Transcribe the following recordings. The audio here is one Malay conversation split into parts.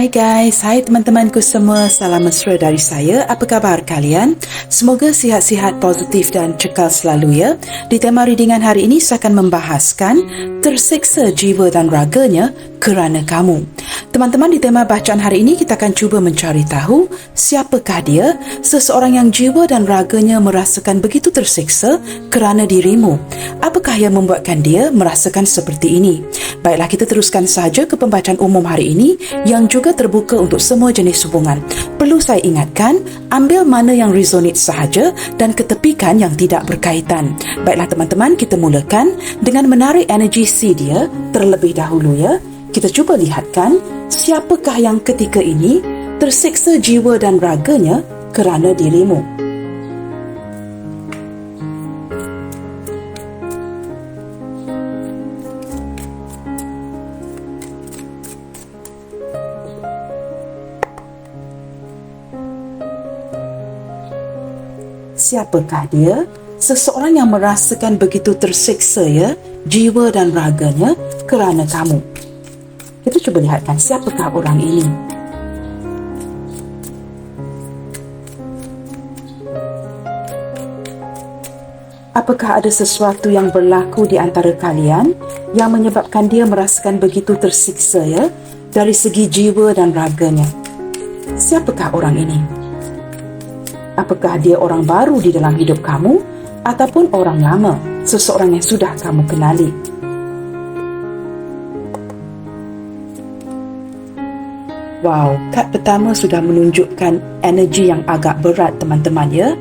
Hai guys, hai teman-temanku semua, salam mesra dari saya. Apa khabar kalian? Semoga sihat-sihat, positif dan cekal selalu ya. Di tema readingan hari ini saya akan membahaskan tersiksa jiwa dan raganya kerana kamu. Teman-teman, di tema bacaan hari ini kita akan cuba mencari tahu siapakah dia, seseorang yang jiwa dan raganya merasakan begitu tersiksa kerana dirimu. Apakah yang membuatkan dia merasakan seperti ini? Baiklah, kita teruskan sahaja ke pembacaan umum hari ini yang juga terbuka untuk semua jenis hubungan. Perlu saya ingatkan, ambil mana yang resonate sahaja dan ketepikan yang tidak berkaitan. Baiklah teman-teman, kita mulakan dengan menarik energi si dia terlebih dahulu ya. Kita cuba lihatkan siapakah yang ketika ini tersiksa jiwa dan raganya kerana dirimu. Siapakah dia? Seseorang yang merasakan begitu tersiksa ya, jiwa dan raganya kerana kamu. Kita cuba lihatkan siapakah orang ini. Apakah ada sesuatu yang berlaku di antara kalian yang menyebabkan dia merasakan begitu tersiksa ya, dari segi jiwa dan raganya? Siapakah orang ini? Apakah dia orang baru di dalam hidup kamu ataupun orang lama, seseorang yang sudah kamu kenali? Wow, kad pertama sudah menunjukkan energi yang agak berat teman-teman ya.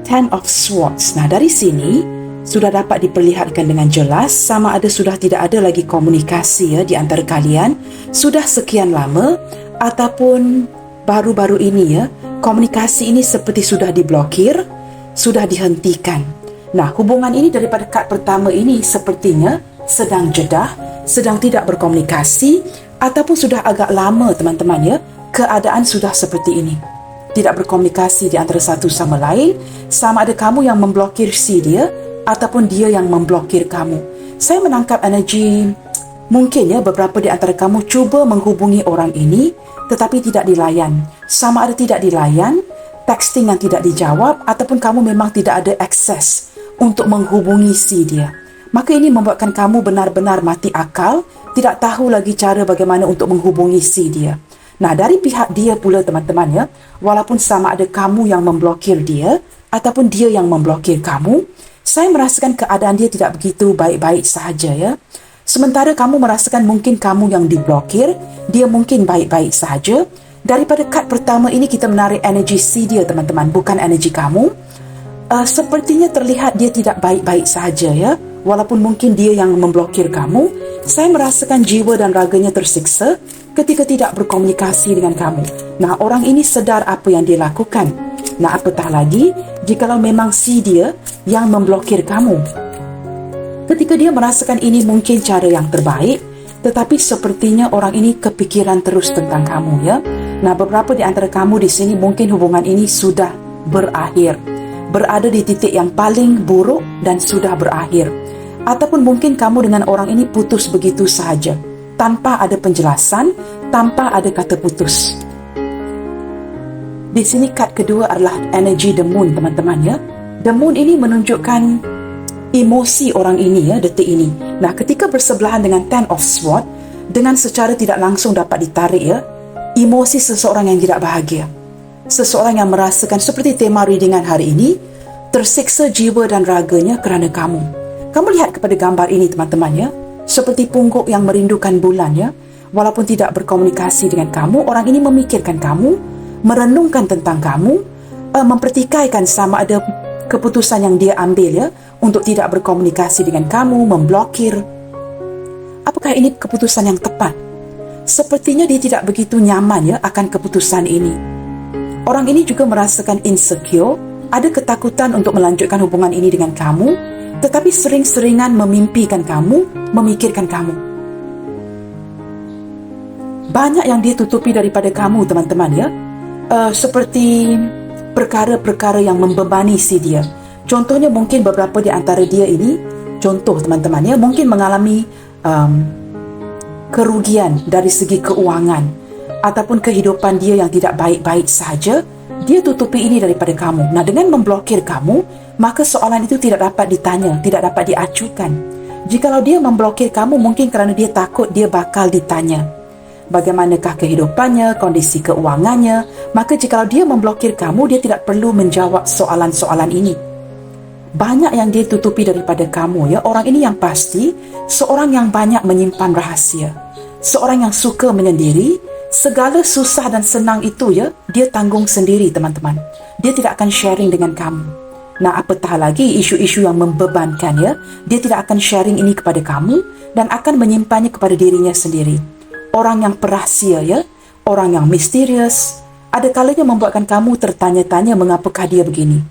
Ten of Swords. Nah, dari sini sudah dapat diperlihatkan dengan jelas sama ada sudah tidak ada lagi komunikasi ya di antara kalian sudah sekian lama ataupun baru-baru ini ya, komunikasi ini seperti sudah diblokir, sudah dihentikan. Nah, hubungan ini daripada kad pertama ini sepertinya sedang jedah, sedang tidak berkomunikasi ataupun sudah agak lama teman-teman ya, keadaan sudah seperti ini. Tidak berkomunikasi di antara satu sama lain, sama ada kamu yang memblokir si dia ataupun dia yang memblokir kamu. Saya menangkap energi mungkin ya beberapa di antara kamu cuba menghubungi orang ini tetapi tidak dilayan. Sama ada tidak dilayan, texting yang tidak dijawab ataupun kamu memang tidak ada akses untuk menghubungi si dia. Maka ini membuatkan kamu benar-benar mati akal, tidak tahu lagi cara bagaimana untuk menghubungi si dia. Nah, dari pihak dia pula teman-teman ya, walaupun sama ada kamu yang memblokir dia ataupun dia yang memblokir kamu, saya merasakan keadaan dia tidak begitu baik-baik sahaja ya. Sementara kamu merasakan mungkin kamu yang diblokir, dia mungkin baik-baik sahaja. Daripada kad pertama ini kita menarik energi si dia teman-teman, bukan energi kamu. Sepertinya terlihat dia tidak baik-baik sahaja ya. Walaupun mungkin dia yang memblokir kamu, saya merasakan jiwa dan raganya tersiksa ketika tidak berkomunikasi dengan kamu. Nah, orang ini sedar apa yang dia lakukan. Nah, apatah lagi jikalau memang si dia yang memblokir kamu. Ketika dia merasakan ini mungkin cara yang terbaik, tetapi sepertinya orang ini kepikiran terus tentang kamu ya. Nah, beberapa di antara kamu di sini mungkin hubungan ini sudah berakhir, berada di titik yang paling buruk dan sudah berakhir. Ataupun mungkin kamu dengan orang ini putus begitu sahaja, tanpa ada penjelasan, tanpa ada kata putus. Di sini kad kedua adalah energi The Moon teman-teman ya. The Moon ini menunjukkan emosi orang ini ya, detik ini. Nah, ketika bersebelahan dengan Ten of Swords, dengan secara tidak langsung dapat ditarik ya, emosi seseorang yang tidak bahagia. Seseorang yang merasakan seperti tema readingan hari ini, tersiksa jiwa dan raganya kerana kamu. Kamu lihat kepada gambar ini teman-teman ya, seperti pungguk yang merindukan bulan ya. Walaupun tidak berkomunikasi dengan kamu, orang ini memikirkan kamu, merenungkan tentang kamu, mempertikaikan sama ada keputusan yang dia ambil ya, untuk tidak berkomunikasi dengan kamu, memblokir. Apakah ini keputusan yang tepat? Sepertinya dia tidak begitu nyaman ya akan keputusan ini. Orang ini juga merasakan insecure, ada ketakutan untuk melanjutkan hubungan ini dengan kamu, tetapi sering-seringan memimpikan kamu, memikirkan kamu. Banyak yang dia tutupi daripada kamu teman-teman ya, seperti perkara-perkara yang membebani si dia. Contohnya mungkin beberapa di antara dia ini, contoh teman-teman ya, mungkin mengalami kerugian dari segi keuangan. ataupun kehidupan dia yang tidak baik-baik sahaja, dia tutupi ini daripada kamu. Nah, dengan memblokir kamu, maka soalan itu tidak dapat ditanya, tidak dapat diacukan. Jikalau dia memblokir kamu, mungkin kerana dia takut dia bakal ditanya bagaimanakah kehidupannya, kondisi keuangannya. Maka jikalau dia memblokir kamu, dia tidak perlu menjawab soalan-soalan ini. Banyak yang dia tutupi daripada kamu, ya. Orang ini yang pasti seorang yang banyak menyimpan rahasia, seorang yang suka menyendiri. Segala susah dan senang itu, ya, dia tanggung sendiri, teman-teman. Dia tidak akan sharing dengan kamu. Nah, apatah lagi isu-isu yang membebankan, ya, dia tidak akan sharing ini kepada kamu dan akan menyimpannya kepada dirinya sendiri. Orang yang perahsia, ya, orang yang misterius, ada kalanya membuatkan kamu tertanya-tanya mengapakah dia begini.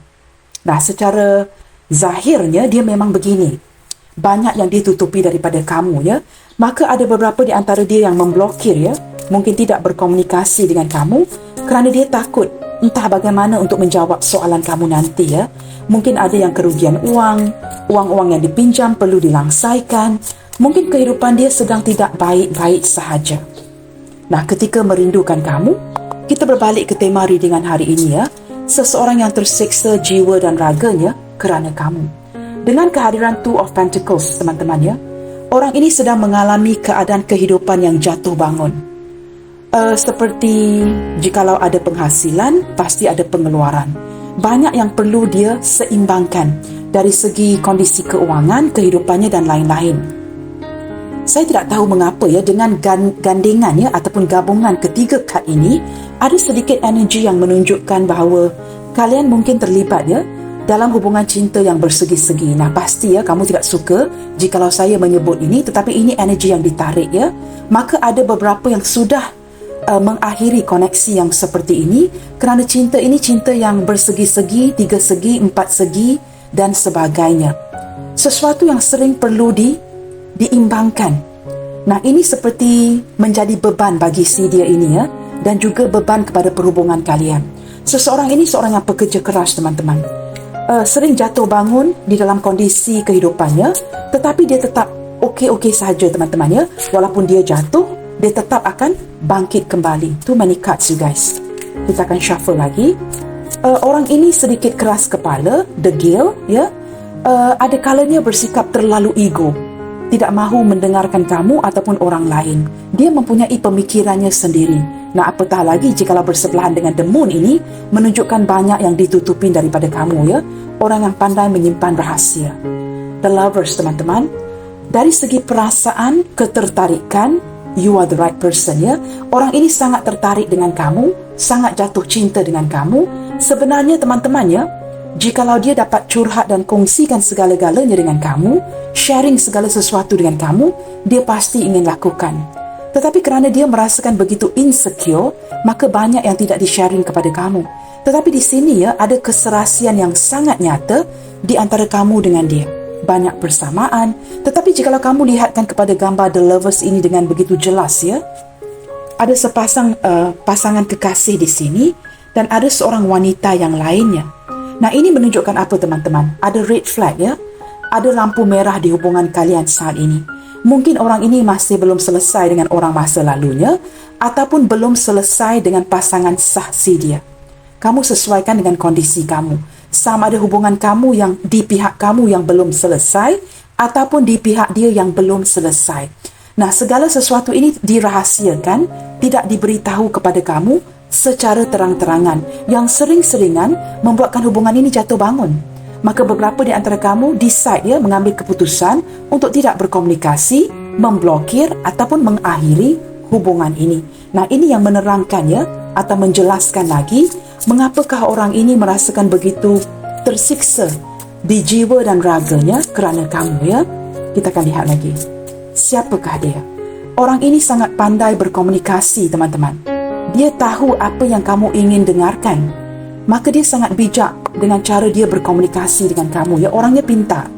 Nah, secara zahirnya dia memang begini. Banyak yang ditutupi daripada kamu, ya. Maka ada beberapa di antara dia yang memblokir, ya, mungkin tidak berkomunikasi dengan kamu kerana dia takut entah bagaimana untuk menjawab soalan kamu nanti, ya. Mungkin ada yang kerugian uang yang dipinjam perlu dilangsaikan. Mungkin kehidupan dia sedang tidak baik-baik sahaja. Nah, ketika merindukan kamu, kita berbalik ke tema readingan hari ini, ya. Seseorang yang tersiksa jiwa dan raganya kerana kamu. Dengan kehadiran Two of Pentacles, teman-teman, ya, orang ini sedang mengalami keadaan kehidupan yang jatuh bangun. Seperti jikalau ada penghasilan, pasti ada pengeluaran. Banyak yang perlu dia seimbangkan dari segi kondisi keuangan, kehidupannya dan lain-lain. Saya tidak tahu mengapa, ya, dengan gandengan, ya, ataupun gabungan ketiga kad ini, ada sedikit energi yang menunjukkan bahawa kalian mungkin terlibat, ya, dalam hubungan cinta yang bersegi-segi. Nah, pasti, ya, kamu tidak suka jikalau saya menyebut ini, tetapi ini energi yang ditarik, ya. Maka ada beberapa yang sudah mengakhiri koneksi yang seperti ini kerana cinta ini cinta yang bersegi-segi, 3 segi, 4 segi dan sebagainya. Sesuatu yang sering perlu diimbangkan. Nah, ini seperti menjadi beban bagi si dia ini, ya, dan juga beban kepada perhubungan kalian. Seseorang ini seorang yang pekerja keras, teman-teman. Sering jatuh bangun di dalam kondisi kehidupannya, tetapi dia tetap okey-okey sahaja, teman-teman, ya. Walaupun dia jatuh, dia tetap akan bangkit kembali. Too many cards, you guys. Kita akan shuffle lagi. Orang ini sedikit keras kepala, degil, ya. Ada kalanya bersikap terlalu ego, tidak mahu mendengarkan kamu ataupun orang lain. Dia mempunyai pemikirannya sendiri. Nah, apatah lagi jikalau bersebelahan dengan the moon ini, menunjukkan banyak yang ditutupin daripada kamu, ya. Orang yang pandai menyimpan rahasia. The Lovers, teman-teman. Dari segi perasaan, ketertarikan, you are the right person, ya. Orang ini sangat tertarik dengan kamu, sangat jatuh cinta dengan kamu. Sebenarnya, teman-teman, ya, jikalau dia dapat curhat dan kongsikan segala-galanya dengan kamu, sharing segala sesuatu dengan kamu, dia pasti ingin lakukan. Tetapi kerana dia merasakan begitu insecure, maka banyak yang tidak di-sharing kepada kamu. Tetapi di sini, ya, ada keserasian yang sangat nyata di antara kamu dengan dia. Banyak persamaan. Tetapi jikalau kamu lihatkan kepada gambar The Lovers ini dengan begitu jelas, ya, ada sepasang pasangan kekasih di sini dan ada seorang wanita yang lainnya. Nah, ini menunjukkan apa, teman-teman? Ada red flag, ya. Ada lampu merah di hubungan kalian saat ini. Mungkin orang ini masih belum selesai dengan orang masa lalunya ataupun belum selesai dengan pasangan sah si dia. Kamu sesuaikan dengan kondisi kamu. Sama ada hubungan kamu yang di pihak kamu yang belum selesai ataupun di pihak dia yang belum selesai. Nah, segala sesuatu ini dirahasiakan, tidak diberitahu kepada kamu secara terang-terangan, yang sering-seringan membuatkan hubungan ini jatuh bangun. Maka beberapa di antara kamu decide, ya, mengambil keputusan untuk tidak berkomunikasi, memblokir ataupun mengakhiri hubungan ini. Nah, ini yang menerangkan, ya, atau menjelaskan lagi mengapakah orang ini merasakan begitu tersiksa di jiwa dan raganya kerana kamu, ya. Kita akan lihat lagi. Siapakah dia? Orang ini sangat pandai berkomunikasi, teman-teman. Dia tahu apa yang kamu ingin dengarkan. Maka dia sangat bijak dengan cara dia berkomunikasi dengan kamu, ya. Orangnya pintar.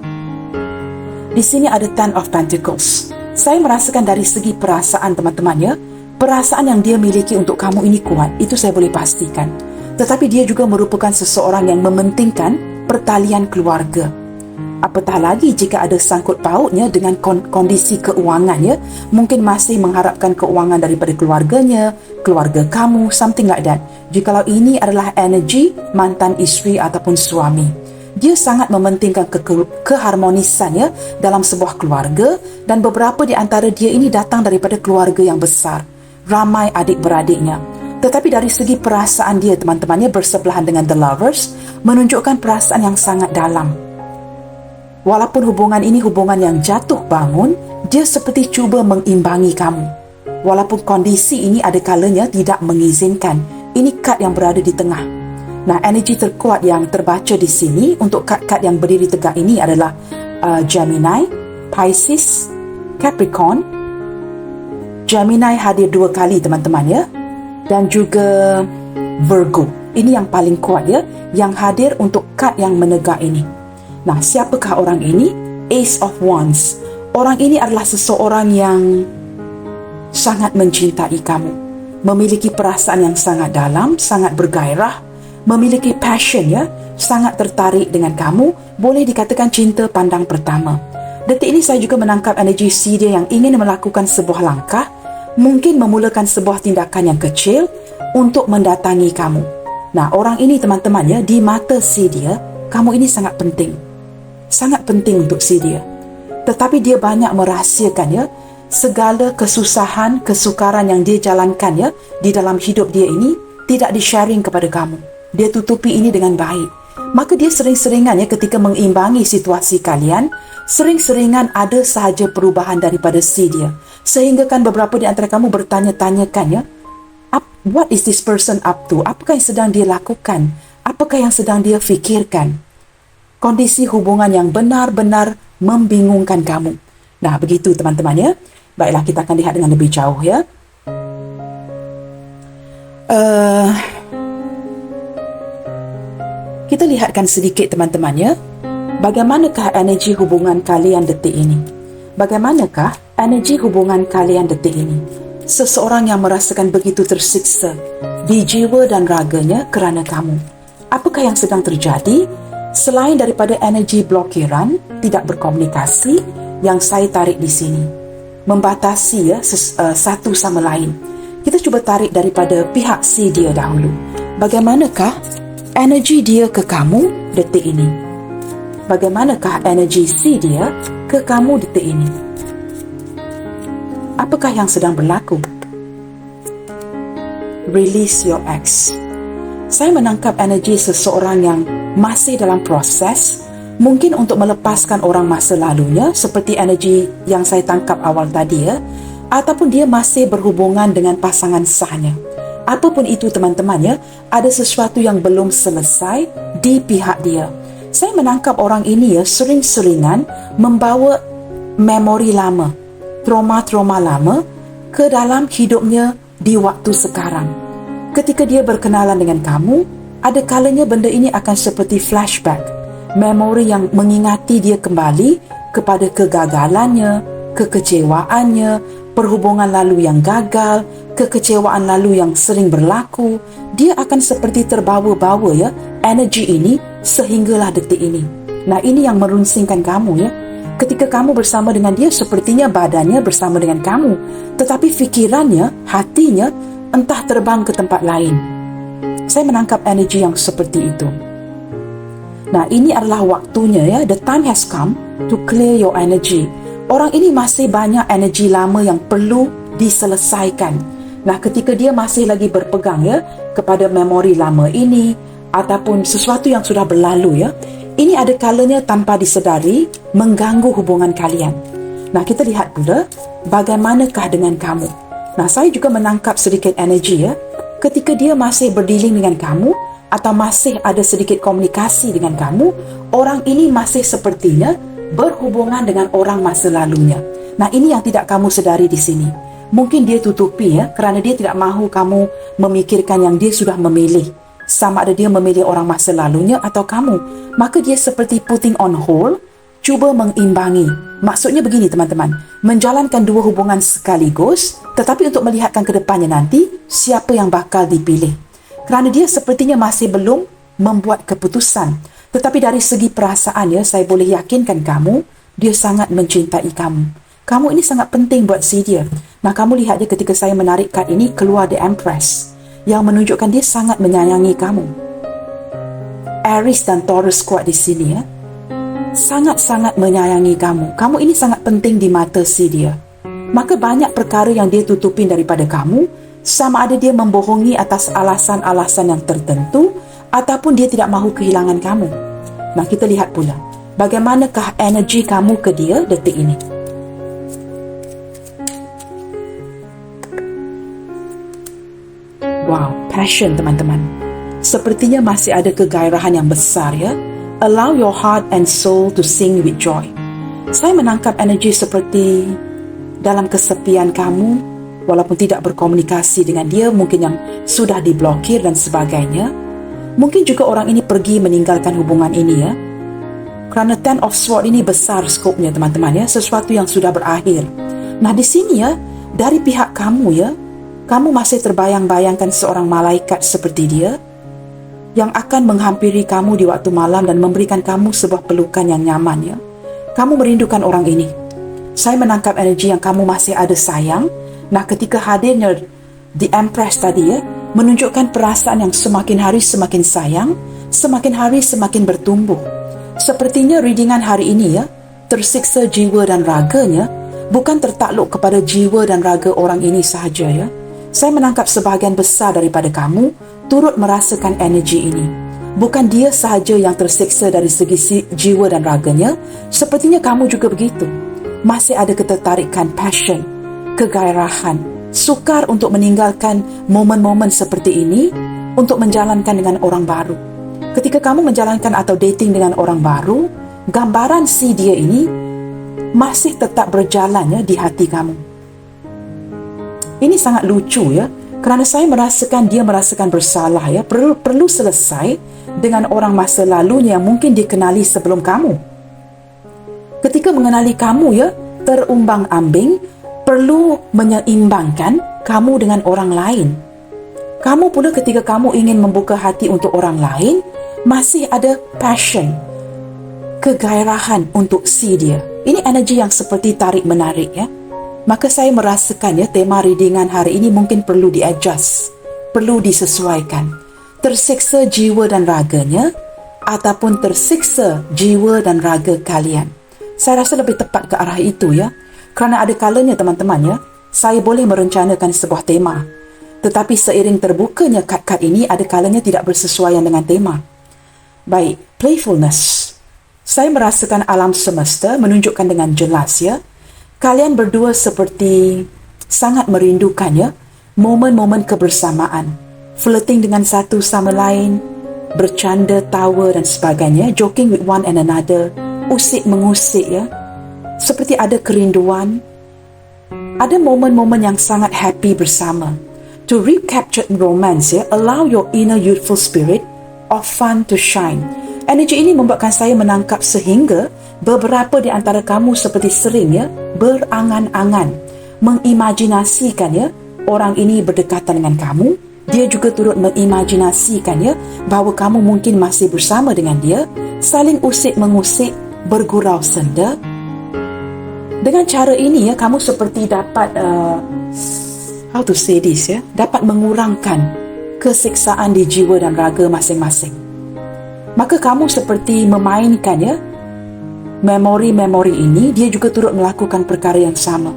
Di sini ada Ten of Pentacles. Saya merasakan dari segi perasaan, teman-teman, ya. Perasaan yang dia miliki untuk kamu ini kuat. Itu saya boleh pastikan. Tetapi dia juga merupakan seseorang yang mementingkan pertalian keluarga. Apatah lagi jika ada sangkut pautnya dengan kondisi keuangannya, mungkin masih mengharapkan keuangan daripada keluarganya, keluarga kamu, something like that. Jikalau ini adalah energi mantan isteri ataupun suami, dia sangat mementingkan keharmonisannya dalam sebuah keluarga, dan beberapa di antara dia ini datang daripada keluarga yang besar, ramai adik-beradiknya. Tetapi dari segi perasaan dia, teman-temannya, bersebelahan dengan The Lovers, menunjukkan perasaan yang sangat dalam. Walaupun hubungan ini hubungan yang jatuh bangun, dia seperti cuba mengimbangi kamu. Walaupun kondisi ini ada kalanya tidak mengizinkan. Ini kad yang berada di tengah. Nah, energi terkuat yang terbaca di sini untuk kad-kad yang berdiri tegak ini adalah Gemini, Pisces, Capricorn. Gemini hadir 2 kali, teman-teman, ya. Dan juga Virgo. Ini yang paling kuat, ya, yang hadir untuk kad yang menegak ini. Nah, siapakah orang ini? Ace of Wands. Orang ini adalah seseorang yang sangat mencintai kamu, memiliki perasaan yang sangat dalam, sangat bergairah, memiliki passion, ya, sangat tertarik dengan kamu, boleh dikatakan cinta pandang pertama. Detik ini saya juga menangkap energi si dia yang ingin melakukan sebuah langkah, mungkin memulakan sebuah tindakan yang kecil untuk mendatangi kamu. Nah, orang ini, teman-teman, ya, di mata si dia, kamu ini sangat penting. Sangat penting untuk si dia. Tetapi dia banyak merahsiakan, ya, segala kesusahan, kesukaran yang dia jalankan, ya, di dalam hidup dia ini tidak di-sharing kepada kamu. Dia tutupi ini dengan baik. Maka dia sering-seringan, ya, ketika mengimbangi situasi kalian, sering-seringan ada sahaja perubahan daripada si dia. Sehingga kan beberapa di antara kamu bertanya-tanyakan, ya, what is this person up to? Apakah yang sedang dia lakukan? Apakah yang sedang dia fikirkan? Kondisi hubungan yang benar-benar membingungkan kamu. Nah, begitu, teman-teman, ya. Baiklah, kita akan lihat dengan lebih jauh, ya. Kita lihatkan sedikit, teman-teman, ya. Bagaimanakah energi hubungan kalian detik ini? Bagaimanakah energi hubungan kalian detik ini? Seseorang yang merasakan begitu tersiksa di jiwa dan raganya kerana kamu. Apakah yang sedang terjadi? Selain daripada energi blokiran, tidak berkomunikasi yang saya tarik di sini, membatasi, ya, satu sama lain. Kita cuba tarik daripada pihak si dia dahulu. Bagaimanakah energi dia ke kamu detik ini? Bagaimanakah energi si dia ke kamu detik ini? Apakah yang sedang berlaku? Release your ex. Saya menangkap energi seseorang yang masih dalam proses, mungkin untuk melepaskan orang masa lalunya, seperti energi yang saya tangkap awal tadi, ya, ataupun dia masih berhubungan dengan pasangan sahnya. Apapun itu, teman-teman, ya, ada sesuatu yang belum selesai di pihak dia. Saya menangkap orang ini, ya, sering-seringan membawa memori lama, trauma-trauma lama ke dalam hidupnya di waktu sekarang. Ketika dia berkenalan dengan kamu, ada kalanya benda ini akan seperti flashback, memori yang mengingati dia kembali kepada kegagalannya, kekecewaannya, perhubungan lalu yang gagal, kekecewaan lalu yang sering berlaku. Dia akan seperti terbawa-bawa, ya, energi ini sehinggalah detik ini. Nah, ini yang merunsingkan kamu, ya. Ketika kamu bersama dengan dia, sepertinya badannya bersama dengan kamu, tetapi fikirannya, hatinya entah terbang ke tempat lain. Saya menangkap energi yang seperti itu. Nah, ini adalah waktunya, ya. The time has come to clear your energy. Orang ini masih banyak energi lama yang perlu diselesaikan. Nah, ketika dia masih lagi berpegang, ya, kepada memori lama ini ataupun sesuatu yang sudah berlalu, ya, ini ada kalanya tanpa disedari mengganggu hubungan kalian. Nah, kita lihat pula bagaimanakah dengan kamu. Nah, saya juga menangkap sedikit energi, ya, ketika dia masih berdealing dengan kamu atau masih ada sedikit komunikasi dengan kamu, orang ini masih sepertinya berhubungan dengan orang masa lalunya. Nah, ini yang tidak kamu sedari di sini. Mungkin dia tutupi, ya, kerana dia tidak mahu kamu memikirkan yang dia sudah memilih. Sama ada dia memilih orang masa lalunya atau kamu. Maka dia seperti putting on hold, cuba mengimbangi. Maksudnya begini, teman-teman, menjalankan dua hubungan sekaligus, tetapi untuk melihatkan ke depannya nanti siapa yang bakal dipilih. Kerana dia sepertinya masih belum membuat keputusan. Tetapi dari segi perasaan ya, saya boleh yakinkan kamu, dia sangat mencintai kamu. Kamu ini sangat penting buat si dia. Nah, kamu lihat je ketika saya menarik kad ini, keluar The Empress, yang menunjukkan dia sangat menyayangi kamu. Aries dan Taurus kuat di sini ya. Sangat-sangat menyayangi kamu. Kamu ini sangat penting di mata si dia. Maka banyak perkara yang dia tutupin daripada kamu, sama ada dia membohongi atas alasan-alasan yang tertentu, ataupun dia tidak mahu kehilangan kamu. Nah, kita lihat pula, bagaimanakah energi kamu ke dia detik ini. Wow, passion teman-teman. Sepertinya masih ada kegairahan yang besar ya. Allow your heart and soul to sing with joy. Saya menangkap energi seperti dalam kesepian kamu, walaupun tidak berkomunikasi dengan dia, mungkin yang sudah diblokir dan sebagainya. Mungkin juga orang ini pergi meninggalkan hubungan ini ya. Kerana Ten of Swords ini besar skopnya teman-teman ya, sesuatu yang sudah berakhir. Nah, di sini ya, dari pihak kamu ya, kamu masih terbayang-bayangkan seorang malaikat seperti dia yang akan menghampiri kamu di waktu malam dan memberikan kamu sebuah pelukan yang nyaman ya. Kamu merindukan orang ini. Saya menangkap energi yang kamu masih ada sayang. Nah, ketika hadirnya The Empress tadi ya, menunjukkan perasaan yang semakin hari semakin sayang, semakin hari semakin bertumbuh. Sepertinya readingan hari ini ya, tersiksa jiwa dan raganya bukan tertakluk kepada jiwa dan raga orang ini sahaja ya. Saya menangkap sebahagian besar daripada kamu turut merasakan energi ini. Bukan dia sahaja yang tersiksa dari segi jiwa dan raganya, sepertinya kamu juga begitu. Masih ada ketertarikan, passion, kegairahan, sukar untuk meninggalkan momen-momen seperti ini untuk menjalankan dengan orang baru. Ketika kamu menjalankan atau dating dengan orang baru, gambaran si dia ini masih tetap berjalan ya di hati kamu. Ini sangat lucu ya, kerana saya merasakan dia merasakan bersalah ya, perlu selesai dengan orang masa lalunya yang mungkin dikenali sebelum kamu. Ketika mengenali kamu ya, terumbang-ambing, perlu menyeimbangkan kamu dengan orang lain. Kamu pula ketika kamu ingin membuka hati untuk orang lain, masih ada passion, kegairahan untuk si dia. Ini energi yang seperti tarik-menarik ya. Maka saya merasakan ya, tema readingan hari ini mungkin perlu di-adjust, perlu disesuaikan. Tersiksa jiwa dan raganya, ataupun tersiksa jiwa dan raga kalian. Saya rasa lebih tepat ke arah itu ya. Kerana ada kalanya teman-teman ya, saya boleh merencanakan sebuah tema. Tetapi seiring terbukanya kad-kad ini, ada kalanya tidak bersesuaian dengan tema. Baik, playfulness. Saya merasakan alam semesta menunjukkan dengan jelas ya, kalian berdua seperti sangat merindukannya momen-momen kebersamaan, flirting dengan satu sama lain, bercanda, tawa dan sebagainya, joking with one and another, usik-mengusik ya. Seperti ada kerinduan, ada momen-momen yang sangat happy bersama. To recapture romance ya, allow your inner youthful spirit of fun to shine. Energi ini membuatkan saya menangkap sehingga beberapa di antara kamu seperti sering ya, berangan-angan, mengimajinasikan ya, orang ini berdekatan dengan kamu. Dia juga turut mengimajinasikan ya, bahawa kamu mungkin masih bersama dengan dia, saling usik-mengusik, bergurau senda. Dengan cara ini ya, kamu seperti dapat how to say this ya, dapat mengurangkan kesiksaan di jiwa dan raga masing-masing. Maka kamu seperti memainkan ya, memori-memori ini, dia juga turut melakukan perkara yang sama.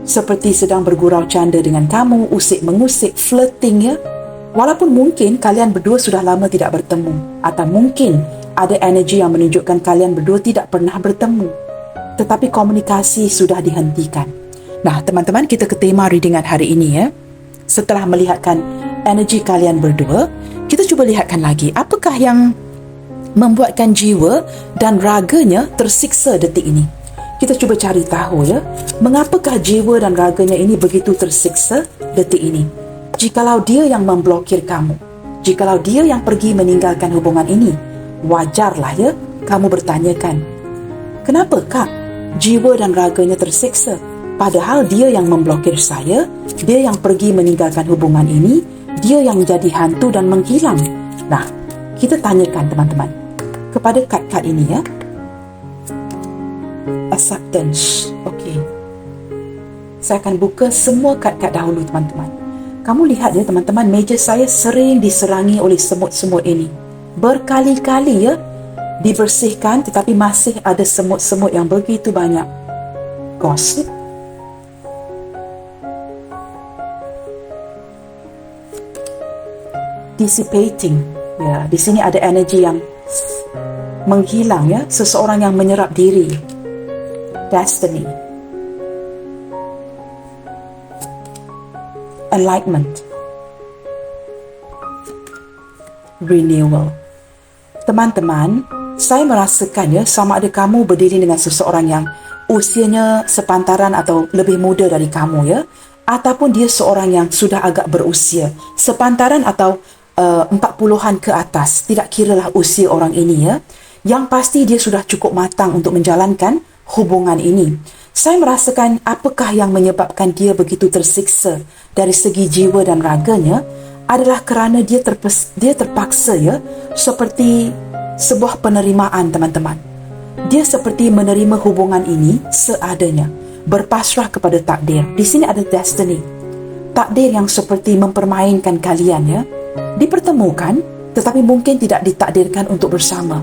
Seperti sedang bergurau canda dengan kamu, usik-mengusik, flirting ya. Walaupun mungkin kalian berdua sudah lama tidak bertemu, atau mungkin ada energi yang menunjukkan kalian berdua tidak pernah bertemu, tetapi komunikasi sudah dihentikan. Nah, teman-teman, kita ke tema readingan hari ini ya. Setelah melihatkan energi kalian berdua, kita cuba lihatkan lagi, apakah yang membuatkan jiwa dan raganya tersiksa detik ini. Kita cuba cari tahu ya, mengapakah jiwa dan raganya ini begitu tersiksa detik ini. Jikalau dia yang memblokir kamu, jikalau dia yang pergi meninggalkan hubungan ini, wajarlah ya kamu bertanyakan, kenapa kak jiwa dan raganya tersiksa? Padahal dia yang memblokir saya, dia yang pergi meninggalkan hubungan ini, dia yang jadi hantu dan menghilang. Nah, kita tanyakan teman-teman, kepada kad-kad ini ya. Acceptance. Okey. Saya akan buka semua kad-kad dahulu teman-teman. Kamu lihat ya teman-teman, meja saya sering diserangi oleh semut-semut ini. Berkali-kali ya dibersihkan, tetapi masih ada semut-semut yang begitu banyak. Gossip. Dissipating. Ya, di sini ada energi yang menghilang ya, seseorang yang menyerap diri. Destiny. Enlightenment. Renewal. Teman-teman, saya merasakan ya, sama ada kamu berdiri dengan seseorang yang usianya sepantaran atau lebih muda dari kamu ya, ataupun dia seorang yang sudah agak berusia sepantaran atau 40-an ke atas, tidak kiralah usia orang ini ya, yang pasti dia sudah cukup matang untuk menjalankan hubungan ini. Saya merasakan apakah yang menyebabkan dia begitu tersiksa dari segi jiwa dan raganya adalah kerana dia terpaksa ya, seperti sebuah penerimaan teman-teman. Dia seperti menerima hubungan ini seadanya, berpasrah kepada takdir. Di sini ada destiny. Takdir yang seperti mempermainkan kalian ya. Dipertemukan, tetapi mungkin tidak ditakdirkan untuk bersama.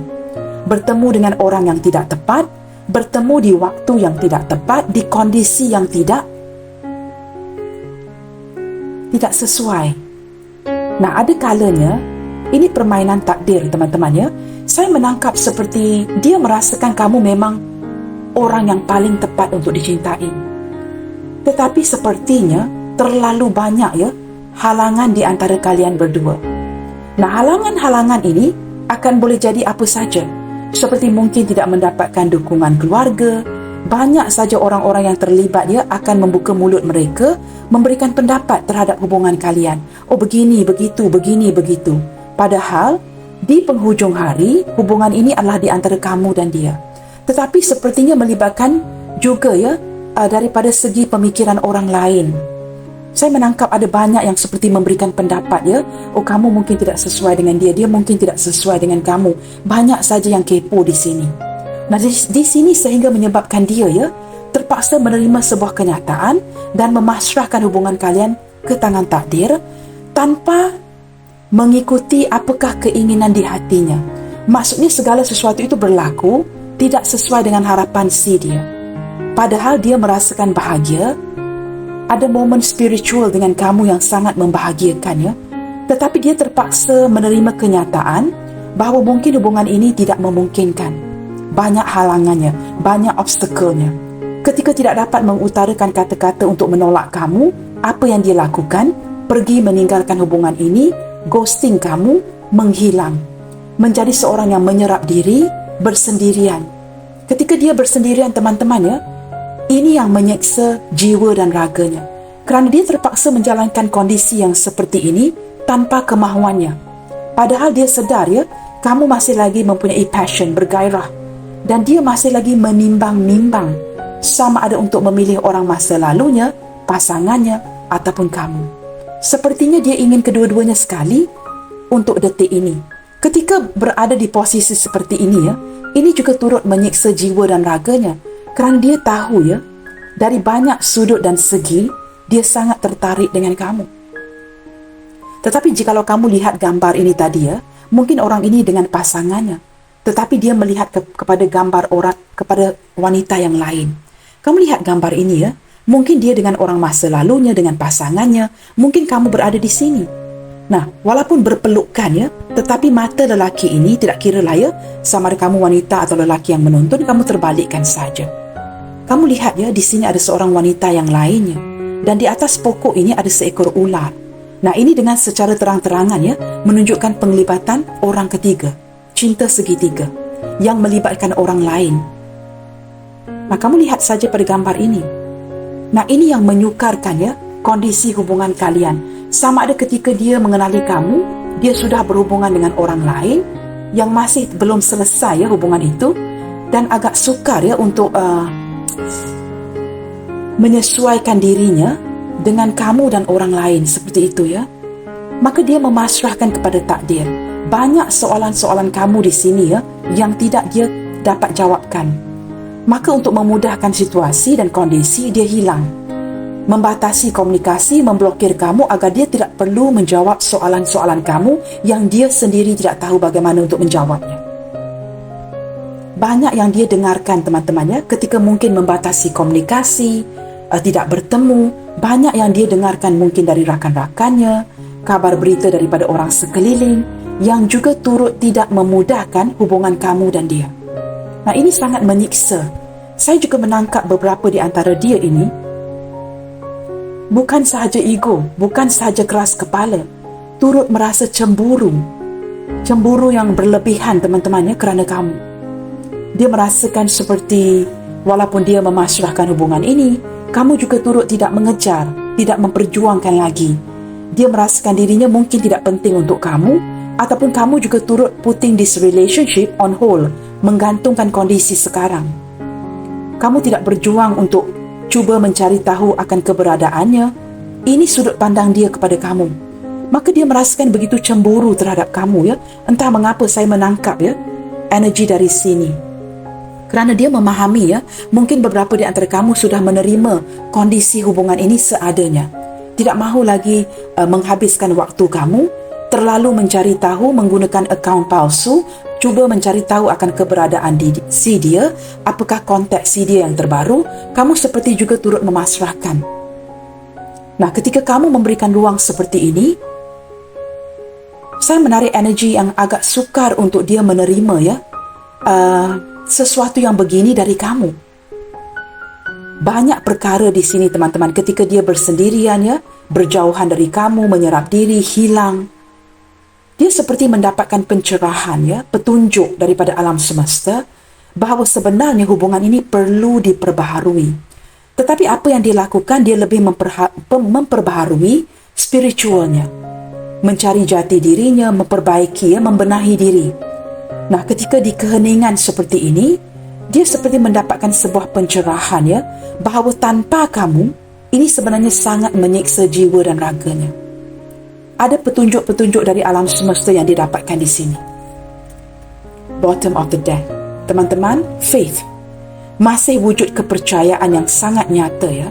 Bertemu dengan orang yang tidak tepat, bertemu di waktu yang tidak tepat, di kondisi yang tidak sesuai. Nah, ada kalanya ini permainan takdir teman-teman ya. Saya menangkap seperti dia merasakan kamu memang orang yang paling tepat untuk dicintai. Tetapi sepertinya terlalu banyak ya halangan di antara kalian berdua. Nah, halangan-halangan ini akan boleh jadi apa saja. Seperti mungkin tidak mendapatkan dukungan keluarga. Banyak saja orang-orang yang terlibat dia akan membuka mulut mereka, memberikan pendapat terhadap hubungan kalian. Oh, begini, begitu, begini, begitu. Padahal di penghujung hari, hubungan ini adalah di antara kamu dan dia. Tetapi sepertinya melibatkan juga ya daripada segi pemikiran orang lain. Saya menangkap ada banyak yang seperti memberikan pendapat ya. Oh, kamu mungkin tidak sesuai dengan dia, dia mungkin tidak sesuai dengan kamu. Banyak saja yang kepo di sini. Nah, di sini sehingga menyebabkan dia ya terpaksa menerima sebuah kenyataan dan memasrahkan hubungan kalian ke tangan takdir tanpa mengikuti apakah keinginan di hatinya. Maksudnya segala sesuatu itu berlaku tidak sesuai dengan harapan si dia. Padahal dia merasakan bahagia. Ada momen spiritual dengan kamu yang sangat membahagiakan ya. Tetapi dia terpaksa menerima kenyataan bahawa mungkin hubungan ini tidak memungkinkan. Banyak halangannya, banyak obstacle-nya. Ketika tidak dapat mengutarakan kata-kata untuk menolak kamu, apa yang dia lakukan? Pergi meninggalkan hubungan ini, ghosting kamu, menghilang. Menjadi seorang yang menyerap diri, bersendirian. Ketika dia bersendirian teman-teman ya, ini yang menyeksa jiwa dan raganya. Kerana dia terpaksa menjalankan kondisi yang seperti ini tanpa kemahuannya. Padahal dia sedar ya, kamu masih lagi mempunyai passion, bergairah. Dan dia masih lagi menimbang-nimbang sama ada untuk memilih orang masa lalunya, pasangannya, ataupun kamu. Sepertinya dia ingin kedua-duanya sekali untuk detik ini. Ketika berada di posisi seperti ini ya, ini juga turut menyiksa jiwa dan raganya. Kerana dia tahu ya, dari banyak sudut dan segi, dia sangat tertarik dengan kamu. Tetapi jikalau kamu lihat gambar ini tadi ya, mungkin orang ini dengan pasangannya. Tetapi dia melihat kepada gambar orang, kepada wanita yang lain. Kamu lihat gambar ini ya, mungkin dia dengan orang masa lalunya, dengan pasangannya. Mungkin kamu berada di sini. Nah, walaupun berpelukan ya, tetapi mata lelaki ini tidak kira lah ya, sama ada kamu wanita atau lelaki yang menonton, kamu terbalikkan saja. Kamu lihat ya, di sini ada seorang wanita yang lainnya. Dan di atas pokok ini ada seekor ular. Nah, ini dengan secara terang-terangan ya, menunjukkan penglibatan orang ketiga. Cinta segitiga. Yang melibatkan orang lain. Nah, kamu lihat saja pada gambar ini. Nah, ini yang menyukarkan ya, kondisi hubungan kalian. Sama ada ketika dia mengenali kamu, dia sudah berhubungan dengan orang lain, yang masih belum selesai ya hubungan itu. Dan agak sukar ya untuk menyesuaikan dirinya dengan kamu dan orang lain seperti itu ya. Maka dia memasrahkan kepada takdir. banyak soalan-soalan kamu di sini ya yang tidak dia dapat jawabkan. Maka untuk memudahkan situasi dan kondisi, dia hilang. Membatasi komunikasi, memblokir kamu agar dia tidak perlu menjawab soalan-soalan kamu yang dia sendiri tidak tahu bagaimana untuk menjawabnya. Banyak yang dia dengarkan teman-temannya ketika mungkin membatasi komunikasi, tidak bertemu. Banyak yang dia dengarkan mungkin dari rakan-rakannya, kabar berita daripada orang sekeliling yang juga turut tidak memudahkan hubungan kamu dan dia. Nah, ini sangat menyiksa. Saya juga menangkap beberapa di antara dia ini bukan sahaja ego, bukan sahaja keras kepala, turut merasa cemburu. Cemburu yang berlebihan teman-temannya kerana kamu. Dia merasakan seperti walaupun dia memasrahkan hubungan ini, kamu juga turut tidak mengejar, tidak memperjuangkan lagi. Dia merasakan dirinya mungkin tidak penting untuk kamu, ataupun kamu juga turut putting this relationship on hold, menggantungkan kondisi sekarang. Kamu tidak berjuang untuk cuba mencari tahu akan keberadaannya. Ini sudut pandang dia kepada kamu. Maka dia merasakan begitu cemburu terhadap kamu ya. Entah mengapa saya menangkap ya energi dari sini. Kerana dia memahami ya, mungkin beberapa di antara kamu sudah menerima kondisi hubungan ini seadanya. Tidak mahu lagi menghabiskan waktu kamu terlalu mencari tahu menggunakan akaun palsu, cuba mencari tahu akan keberadaan si dia, apakah kontak si dia yang terbaru. Kamu seperti juga turut memasrahkan. Nah, ketika kamu memberikan ruang seperti ini, saya menarik energi yang agak sukar untuk dia menerima ya sesuatu yang begini dari kamu. Banyak perkara di sini teman-teman, ketika dia bersendirian ya, berjauhan dari kamu, menyerap diri, hilang. Dia seperti mendapatkan pencerahan ya, petunjuk daripada alam semesta bahawa sebenarnya hubungan ini perlu diperbaharui. Tetapi apa yang dia lakukan, dia lebih memperbaharui spiritualnya, mencari jati dirinya, memperbaiki ya, membenahi diri. Nah, ketika di keheningan seperti ini, dia seperti mendapatkan sebuah pencerahan ya, bahawa tanpa kamu, ini sebenarnya sangat menyiksa jiwa dan raganya. Ada petunjuk-petunjuk dari alam semesta yang didapatkan di sini. Bottom of the deck. Teman-teman, faith. Masih wujud kepercayaan yang sangat nyata ya,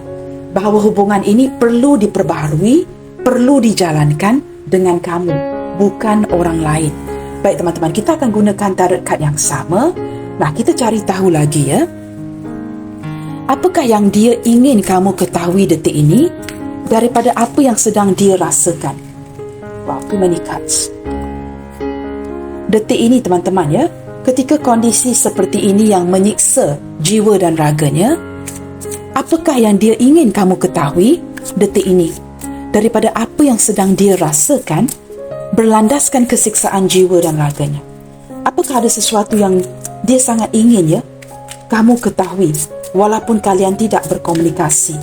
bahawa hubungan ini perlu diperbaharui, perlu dijalankan dengan kamu, bukan orang lain. Baik teman-teman, kita akan gunakan tarot card yang sama. Nah, kita cari tahu lagi ya. Apakah yang dia ingin kamu ketahui detik ini daripada apa yang sedang dia rasakan? Wow, too many cards. Detik ini teman-teman ya, ketika kondisi seperti ini yang menyiksa jiwa dan raganya, apakah yang dia ingin kamu ketahui detik ini daripada apa yang sedang dia rasakan berlandaskan kesiksaan jiwa dan raganya? Apakah ada sesuatu yang dia sangat ingin ya kamu ketahui walaupun kalian tidak berkomunikasi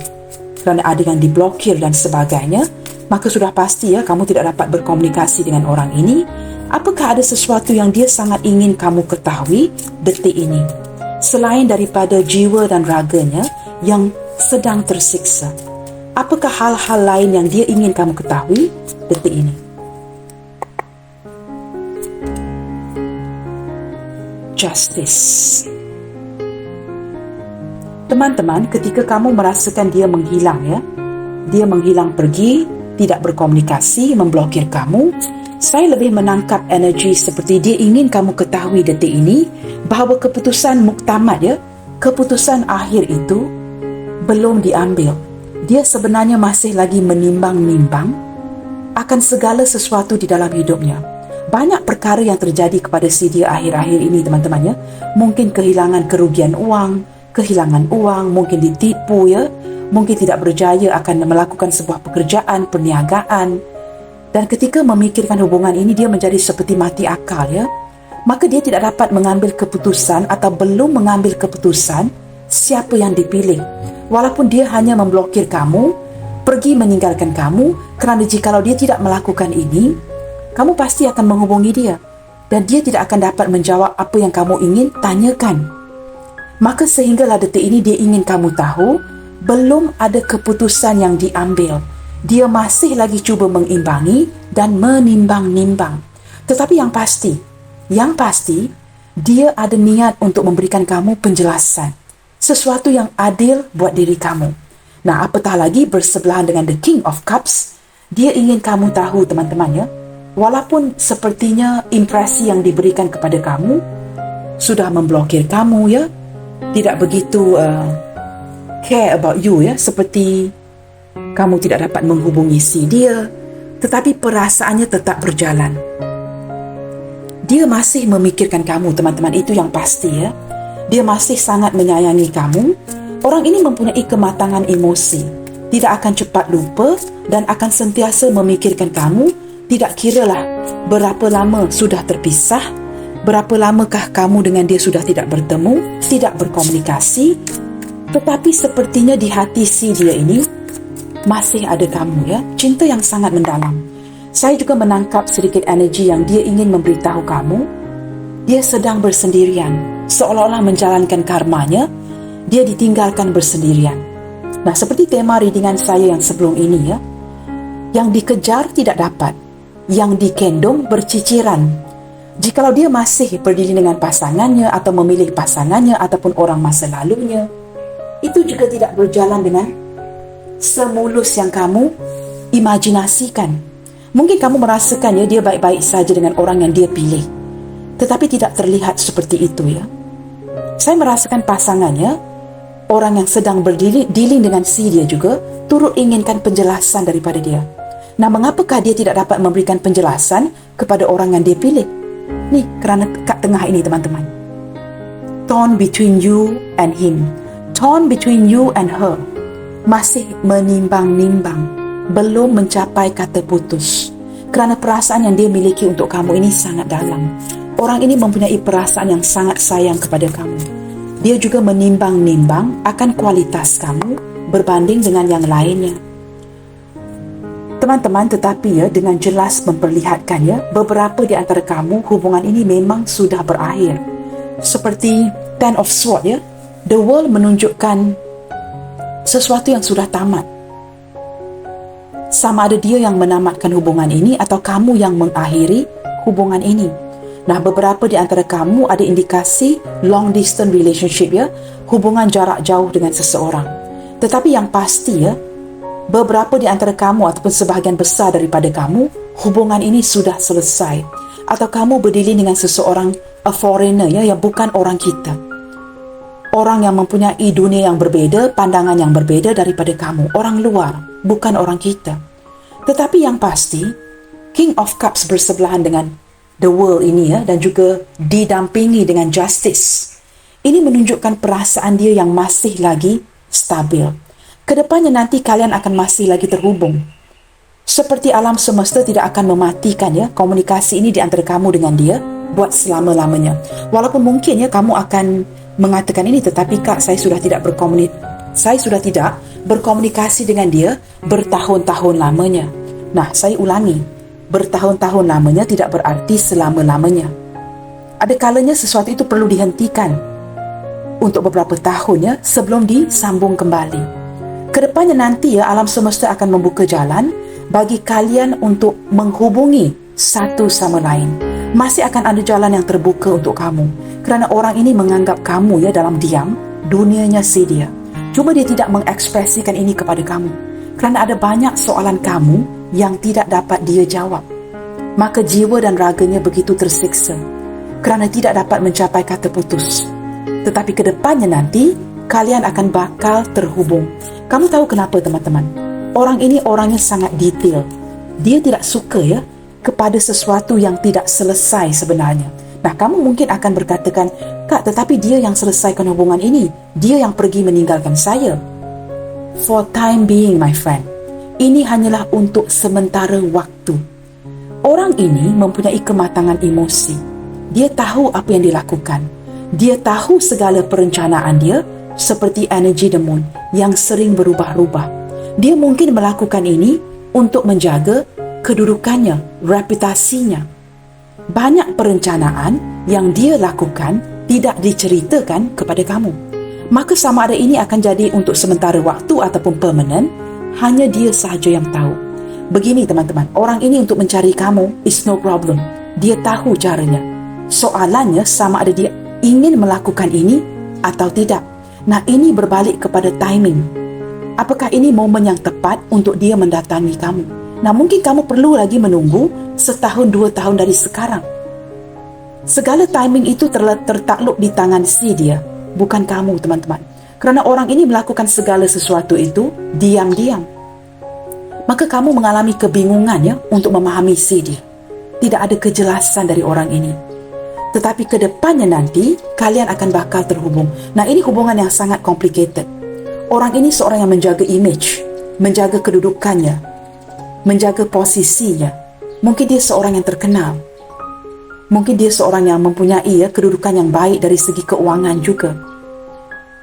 kerana ada yang diblokir dan sebagainya? Maka sudah pasti ya kamu tidak dapat berkomunikasi dengan orang ini. Apakah ada sesuatu yang dia sangat ingin kamu ketahui detik ini selain daripada jiwa dan raganya yang sedang tersiksa? Apakah hal-hal lain yang dia ingin kamu ketahui detik ini? Justice. Teman-teman, ketika kamu merasakan dia menghilang ya, dia menghilang pergi, tidak berkomunikasi, memblokir kamu, saya lebih menangkap energi seperti dia ingin kamu ketahui detik ini bahawa keputusan muktamad ya, keputusan akhir itu belum diambil. Dia sebenarnya masih lagi menimbang-nimbang akan segala sesuatu di dalam hidupnya. Banyak perkara yang terjadi kepada si dia akhir-akhir ini teman-teman ya. Mungkin kehilangan kerugian uang, mungkin ditipu ya, mungkin tidak berjaya akan melakukan sebuah pekerjaan, perniagaan. Dan ketika memikirkan hubungan ini, dia menjadi seperti mati akal ya. Maka dia tidak dapat mengambil keputusan atau belum mengambil keputusan siapa yang dipilih. Walaupun dia hanya memblokir kamu, pergi meninggalkan kamu, kerana jikalau dia tidak melakukan ini, kamu pasti akan menghubungi dia. Dan dia tidak akan dapat menjawab apa yang kamu ingin tanyakan. Maka sehinggalah detik ini dia ingin kamu tahu, belum ada keputusan yang diambil. Dia masih lagi cuba mengimbangi dan menimbang-nimbang. Tetapi yang pasti, dia ada niat untuk memberikan kamu penjelasan. Sesuatu yang adil buat diri kamu. Nah, apatah lagi bersebelahan dengan The King of Cups, dia ingin kamu tahu, teman-teman, ya, walaupun sepertinya impresi yang diberikan kepada kamu sudah memblokir kamu, ya, tidak begitu care about you, ya, seperti kamu tidak dapat menghubungi si dia, tetapi perasaannya tetap berjalan. Dia masih memikirkan kamu, teman-teman, itu yang pasti, ya. Dia masih sangat menyayangi kamu. Orang ini mempunyai kematangan emosi, tidak akan cepat lupa dan akan sentiasa memikirkan kamu, tidak kiralah berapa lama sudah terpisah, berapa lamakah kamu dengan dia sudah tidak bertemu, tidak berkomunikasi, tetapi sepertinya di hati si dia ini masih ada kamu, ya. Cinta yang sangat mendalam. Saya juga menangkap sedikit energi yang dia ingin memberitahu kamu. Dia sedang bersendirian, seolah-olah menjalankan karmanya. Dia ditinggalkan bersendirian. Nah, seperti tema readingan saya yang sebelum ini, ya. Yang dikejar tidak dapat, yang dikendong berciciran. Jikalau dia masih berdiri dengan pasangannya atau memilih pasangannya ataupun orang masa lalunya, itu juga tidak berjalan dengan semulus yang kamu imajinasikan. Mungkin kamu merasakan, ya, dia baik-baik saja dengan orang yang dia pilih, tetapi tidak terlihat seperti itu, ya. Saya merasakan pasangannya, orang yang sedang berdealing dengan si dia juga, turut inginkan penjelasan daripada dia. Nah, mengapakah dia tidak dapat memberikan penjelasan kepada orang yang dia pilih? Ni, kerana kat tengah ini, teman-teman. Torn between you and him. Torn between you and her. Masih menimbang-nimbang. Belum mencapai kata putus. Kerana perasaan yang dia miliki untuk kamu ini sangat dalam. Orang ini mempunyai perasaan yang sangat sayang kepada kamu. Dia juga menimbang-nimbang akan kualitas kamu berbanding dengan yang lainnya. Teman-teman, tetapi, ya, dengan jelas memperlihatkan, ya, beberapa di antara kamu hubungan ini memang sudah berakhir. Seperti Ten of Swords, ya. The World menunjukkan sesuatu yang sudah tamat. Sama ada dia yang menamatkan hubungan ini atau kamu yang mengakhiri hubungan ini. Nah, beberapa di antara kamu ada indikasi long distance relationship, ya, hubungan jarak jauh dengan seseorang. Tetapi yang pasti, ya, beberapa di antara kamu ataupun sebahagian besar daripada kamu, hubungan ini sudah selesai. Atau kamu berdealing dengan seseorang, a foreigner, ya, yang bukan orang kita. Orang yang mempunyai dunia yang berbeda, pandangan yang berbeda daripada kamu. Orang luar, bukan orang kita. Tetapi yang pasti, King of Cups bersebelahan dengan The World ini, ya, dan juga didampingi dengan Justice. Ini menunjukkan perasaan dia yang masih lagi stabil. Kedepannya nanti kalian akan masih lagi terhubung. Seperti alam semesta tidak akan mematikan, ya, komunikasi ini di antara kamu dengan dia buat selama-lamanya. Walaupun mungkin, ya, kamu akan mengatakan ini, tetapi Kak, saya sudah tidak berkomunikasi dengan dia bertahun-tahun lamanya. Nah, saya ulangi. Bertahun-tahun lamanya tidak berarti selama-lamanya. Ada kalanya sesuatu itu perlu dihentikan untuk beberapa tahun, ya, sebelum disambung kembali. Kedepannya nanti, ya, alam semesta akan membuka jalan bagi kalian untuk menghubungi satu sama lain. Masih akan ada jalan yang terbuka untuk kamu. Kerana orang ini menganggap kamu, ya, dalam diam, dunianya si dia. Cuma dia tidak mengekspresikan ini kepada kamu. Kerana ada banyak soalan kamu yang tidak dapat dia jawab. Maka jiwa dan raganya begitu tersiksa kerana tidak dapat mencapai kata putus. Tetapi kedepannya nanti kalian akan bakal terhubung. Kamu tahu kenapa, teman-teman? Orang ini orangnya sangat detail. Dia tidak suka, ya, kepada sesuatu yang tidak selesai sebenarnya. Nah, kamu mungkin akan berkatakan, Kak, tetapi dia yang selesaikan hubungan ini. Dia yang pergi meninggalkan saya. For time being, my friend. Ini hanyalah untuk sementara waktu. Orang ini mempunyai kematangan emosi. Dia tahu apa yang dilakukan. Dia tahu segala perencanaan dia seperti energi the moon yang sering berubah-ubah. Dia mungkin melakukan ini untuk menjaga kedudukannya, reputasinya. Banyak perencanaan yang dia lakukan tidak diceritakan kepada kamu. Maka sama ada ini akan jadi untuk sementara waktu ataupun permanent, hanya dia sahaja yang tahu. Begini, teman-teman, orang ini untuk mencari kamu is no problem. Dia tahu caranya. Soalannya sama ada dia ingin melakukan ini atau tidak. Nah, ini berbalik kepada timing. Apakah ini momen yang tepat untuk dia mendatangi kamu? Nah, mungkin kamu perlu lagi menunggu 1-2 tahun dari sekarang. Segala timing itu tertakluk di tangan si dia, bukan kamu, teman-teman. Kerana orang ini melakukan segala sesuatu itu diam-diam. Maka kamu mengalami kebingungan ya untuk memahami si dia. Tidak ada kejelasan dari orang ini. Tetapi ke depannya nanti, kalian akan bakal terhubung. Nah, ini hubungan yang sangat complicated. Orang ini seorang yang menjaga image, menjaga kedudukannya, menjaga posisinya. Mungkin dia seorang yang terkenal. Mungkin dia seorang yang mempunyai kedudukan yang baik dari segi keuangan juga.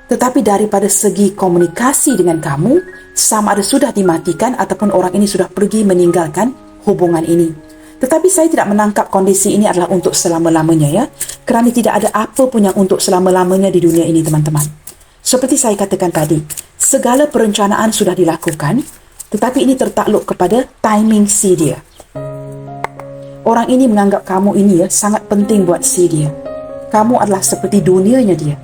Tetapi daripada segi komunikasi dengan kamu, sama ada sudah dimatikan ataupun orang ini sudah pergi meninggalkan hubungan ini. Tetapi saya tidak menangkap kondisi ini adalah untuk selama-lamanya ya. Kerana tidak ada apa pun yang untuk selama-lamanya di dunia ini, teman-teman. Seperti saya katakan tadi, segala perencanaan sudah dilakukan, tetapi ini tertakluk kepada timing si dia. Orang ini menganggap kamu ini ya sangat penting buat si dia. Kamu adalah seperti dunianya dia.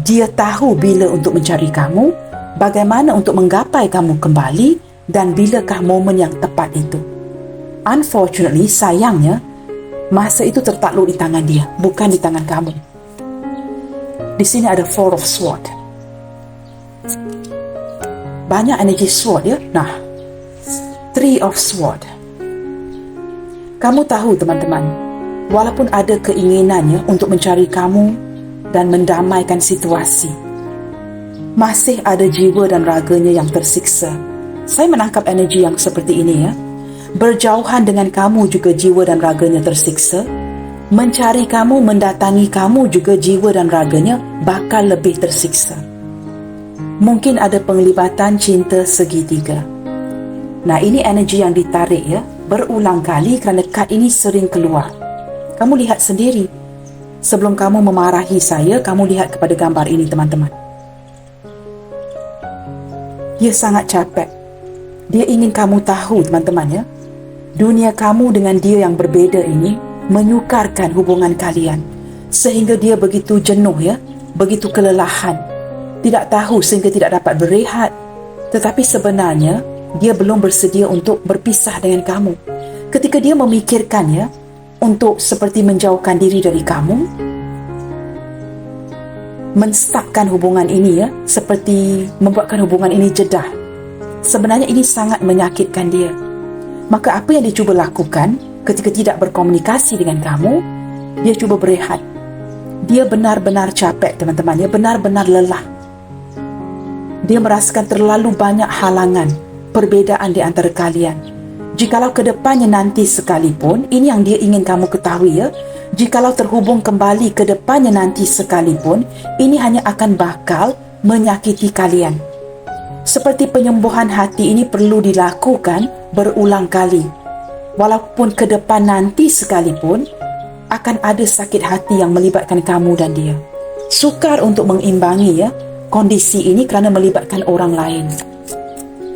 Dia tahu bila untuk mencari kamu, bagaimana untuk menggapai kamu kembali, dan bilakah momen yang tepat itu. Unfortunately, sayangnya, masa itu tertakluk di tangan dia, bukan di tangan kamu. Di sini ada Four of Swords. Banyak energi sword ya. Nah, Three of Swords. Kamu tahu, teman-teman, walaupun ada keinginannya untuk mencari kamu dan mendamaikan situasi, masih ada jiwa dan raganya yang tersiksa. Saya menangkap energi yang seperti ini ya. Berjauhan dengan kamu juga jiwa dan raganya tersiksa. Mencari kamu, mendatangi kamu juga jiwa dan raganya bakal lebih tersiksa. Mungkin ada penglibatan cinta segitiga. Nah, ini energi yang ditarik ya, berulang kali kerana kad ini sering keluar. Kamu lihat sendiri. Sebelum kamu memarahi saya, kamu lihat kepada gambar ini, teman-teman. Dia sangat capek. Dia ingin kamu tahu, teman-teman ya. Dunia kamu dengan dia yang berbeza ini menyukarkan hubungan kalian. Sehingga dia begitu jenuh ya, begitu kelelahan. Tidak tahu sehingga tidak dapat berehat. Tetapi sebenarnya, dia belum bersedia untuk berpisah dengan kamu. Ketika dia memikirkannya untuk seperti menjauhkan diri dari kamu, menstopkan hubungan ini ya, seperti membuatkan hubungan ini jedah. Sebenarnya ini sangat menyakitkan dia. Maka apa yang dia cuba lakukan ketika tidak berkomunikasi dengan kamu, dia cuba berehat. Dia benar-benar capek, teman-teman. Dia benar-benar lelah. Dia merasakan terlalu banyak halangan, perbezaan di antara kalian. Jikalau ke depannya nanti sekalipun, ini yang dia ingin kamu ketahui ya, jikalau terhubung kembali ke depannya nanti sekalipun, ini hanya akan bakal menyakiti kalian. Seperti penyembuhan hati ini perlu dilakukan berulang kali. Walaupun ke depan nanti sekalipun, akan ada sakit hati yang melibatkan kamu dan dia. Sukar untuk mengimbangi ya kondisi ini kerana melibatkan orang lain.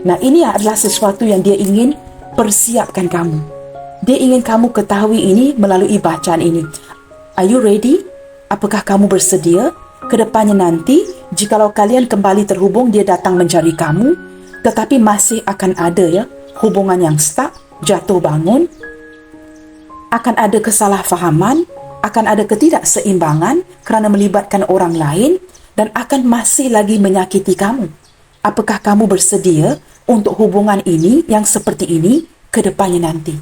Nah, ini adalah sesuatu yang dia ingin persiapkan kamu. Dia ingin kamu ketahui ini melalui bacaan ini. Are you ready? Apakah kamu bersedia? Kedepannya nanti, jikalau kalian kembali terhubung, dia datang mencari kamu, tetapi masih akan ada ya hubungan yang stuck, jatuh bangun, akan ada kesalahfahaman, akan ada ketidakseimbangan kerana melibatkan orang lain, dan akan masih lagi menyakiti kamu. Apakah kamu bersedia untuk hubungan ini yang seperti ini ke depannya nanti?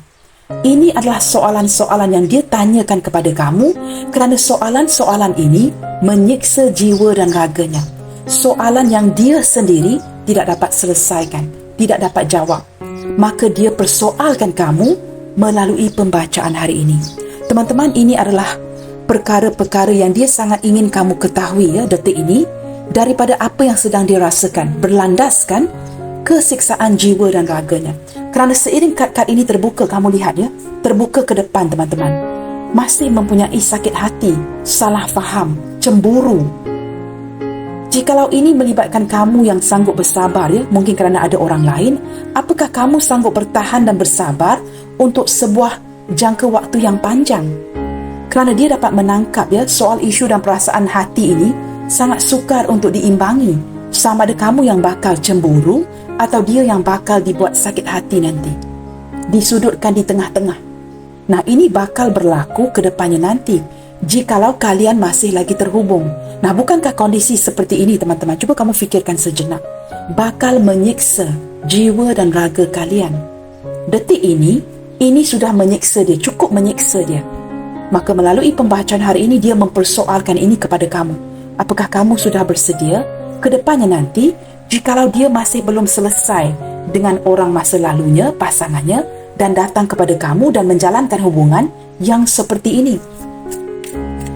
Ini adalah soalan-soalan yang dia tanyakan kepada kamu kerana soalan-soalan ini menyiksa jiwa dan raganya. Soalan yang dia sendiri tidak dapat selesaikan, tidak dapat jawab. Maka dia persoalkan kamu melalui pembacaan hari ini. Teman-teman, ini adalah perkara-perkara yang dia sangat ingin kamu ketahui ya detik ini, daripada apa yang sedang dia rasakan, berlandaskan kesiksaan jiwa dan raganya. Kerana seiring kad-kad ini terbuka, kamu lihat ya, terbuka ke depan, teman-teman, masih mempunyai sakit hati, salah faham, cemburu. Jikalau ini melibatkan kamu yang sanggup bersabar ya, mungkin kerana ada orang lain, apakah kamu sanggup bertahan dan bersabar untuk sebuah jangka waktu yang panjang. Kerana dia dapat menangkap soal isu dan perasaan hati ini sangat sukar untuk diimbangi, sama ada kamu yang bakal cemburu atau dia yang bakal dibuat sakit hati nanti, disudutkan di tengah-tengah. Nah, ini bakal berlaku ke depannya nanti jikalau kalian masih lagi terhubung. Nah, bukankah kondisi seperti ini teman-teman, cuba kamu fikirkan sejenak, bakal menyiksa jiwa dan raga kalian. Detik ini sudah menyiksa dia, cukup menyiksa dia. Maka melalui pembacaan hari ini, dia mempersoalkan ini kepada kamu. Apakah kamu sudah bersedia ke depannya nanti jikalau dia masih belum selesai dengan orang masa lalunya, pasangannya, dan datang kepada kamu dan menjalankan hubungan yang seperti ini?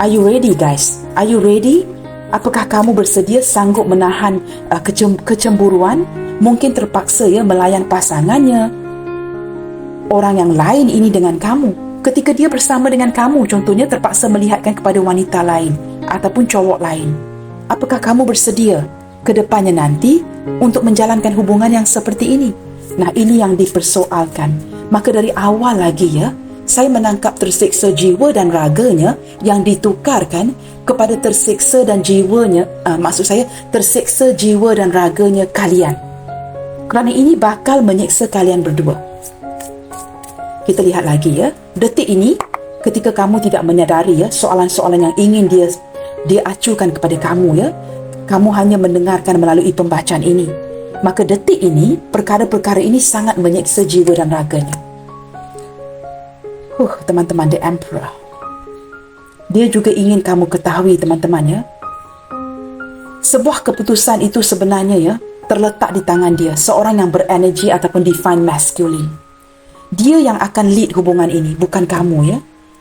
Are you ready, guys? Are you ready? Apakah kamu bersedia sanggup menahan kecemburuan? Mungkin terpaksa melayan pasangannya, orang yang lain ini dengan kamu. Ketika dia bersama dengan kamu, contohnya terpaksa melihatkan kepada wanita lain ataupun cowok lain. Apakah kamu bersedia ke depannya nanti untuk menjalankan hubungan yang seperti ini? Nah, ini yang dipersoalkan. Maka dari awal lagi saya menangkap tersiksa jiwa dan raganya yang ditukarkan kepada tersiksa dan jiwanya, tersiksa jiwa dan raganya kalian. Kerana ini bakal menyiksa kalian berdua. Kita lihat lagi detik ini ketika kamu tidak menyadari soalan-soalan yang ingin dia acukan kepada kamu kamu hanya mendengarkan melalui pembacaan ini. Maka detik ini perkara-perkara ini sangat menyiksa jiwa dan raganya. Teman-teman, The Emperor. Dia juga ingin kamu ketahui teman-teman sebuah keputusan itu sebenarnya terletak di tangan dia, seorang yang berenergi ataupun divine masculine. Dia yang akan lead hubungan ini, bukan kamu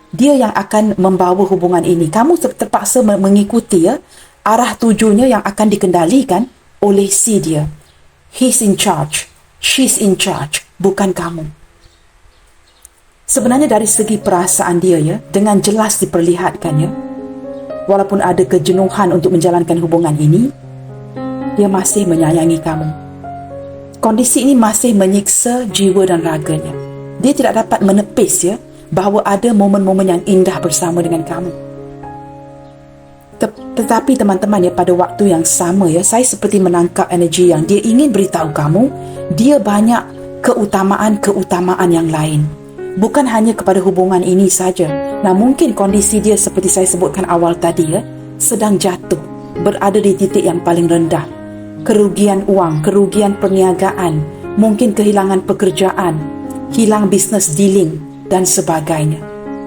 Dia yang akan membawa hubungan ini. Kamu terpaksa mengikuti arah tujunya yang akan dikendalikan oleh si dia. He's in charge, she's in charge, bukan kamu. Sebenarnya dari segi perasaan dia dengan jelas diperlihatkan walaupun ada kejenuhan untuk menjalankan hubungan ini, dia masih menyayangi kamu. Kondisi ini masih menyiksa jiwa dan raganya. Dia tidak dapat menepis bahawa ada momen-momen yang indah bersama dengan kamu. Tetapi teman-teman pada waktu yang sama saya seperti menangkap energi yang dia ingin beritahu kamu, dia banyak keutamaan-keutamaan yang lain. Bukan hanya kepada hubungan ini saja. Nah, mungkin kondisi dia seperti saya sebutkan awal tadi sedang jatuh, berada di titik yang paling rendah. Kerugian uang, kerugian perniagaan, mungkin kehilangan pekerjaan, hilang business dealing dan sebagainya.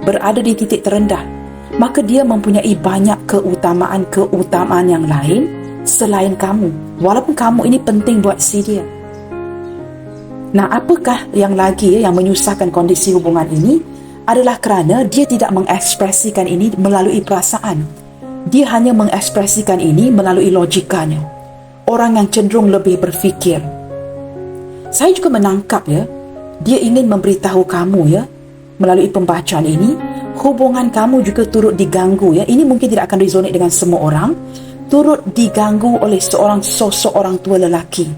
Berada di titik terendah. Maka dia mempunyai banyak keutamaan-keutamaan yang lain selain kamu. Walaupun kamu ini penting buat si dia. Nah, apakah yang lagi yang menyusahkan kondisi hubungan ini adalah kerana dia tidak mengekspresikan ini melalui perasaan. Dia hanya mengekspresikan ini melalui logikanya. Orang yang cenderung lebih berfikir. Saya juga menangkap dia ingin memberitahu kamu melalui pembacaan ini, hubungan kamu juga turut diganggu Ini mungkin tidak akan resonate dengan semua orang. Turut diganggu oleh sosok orang tua lelaki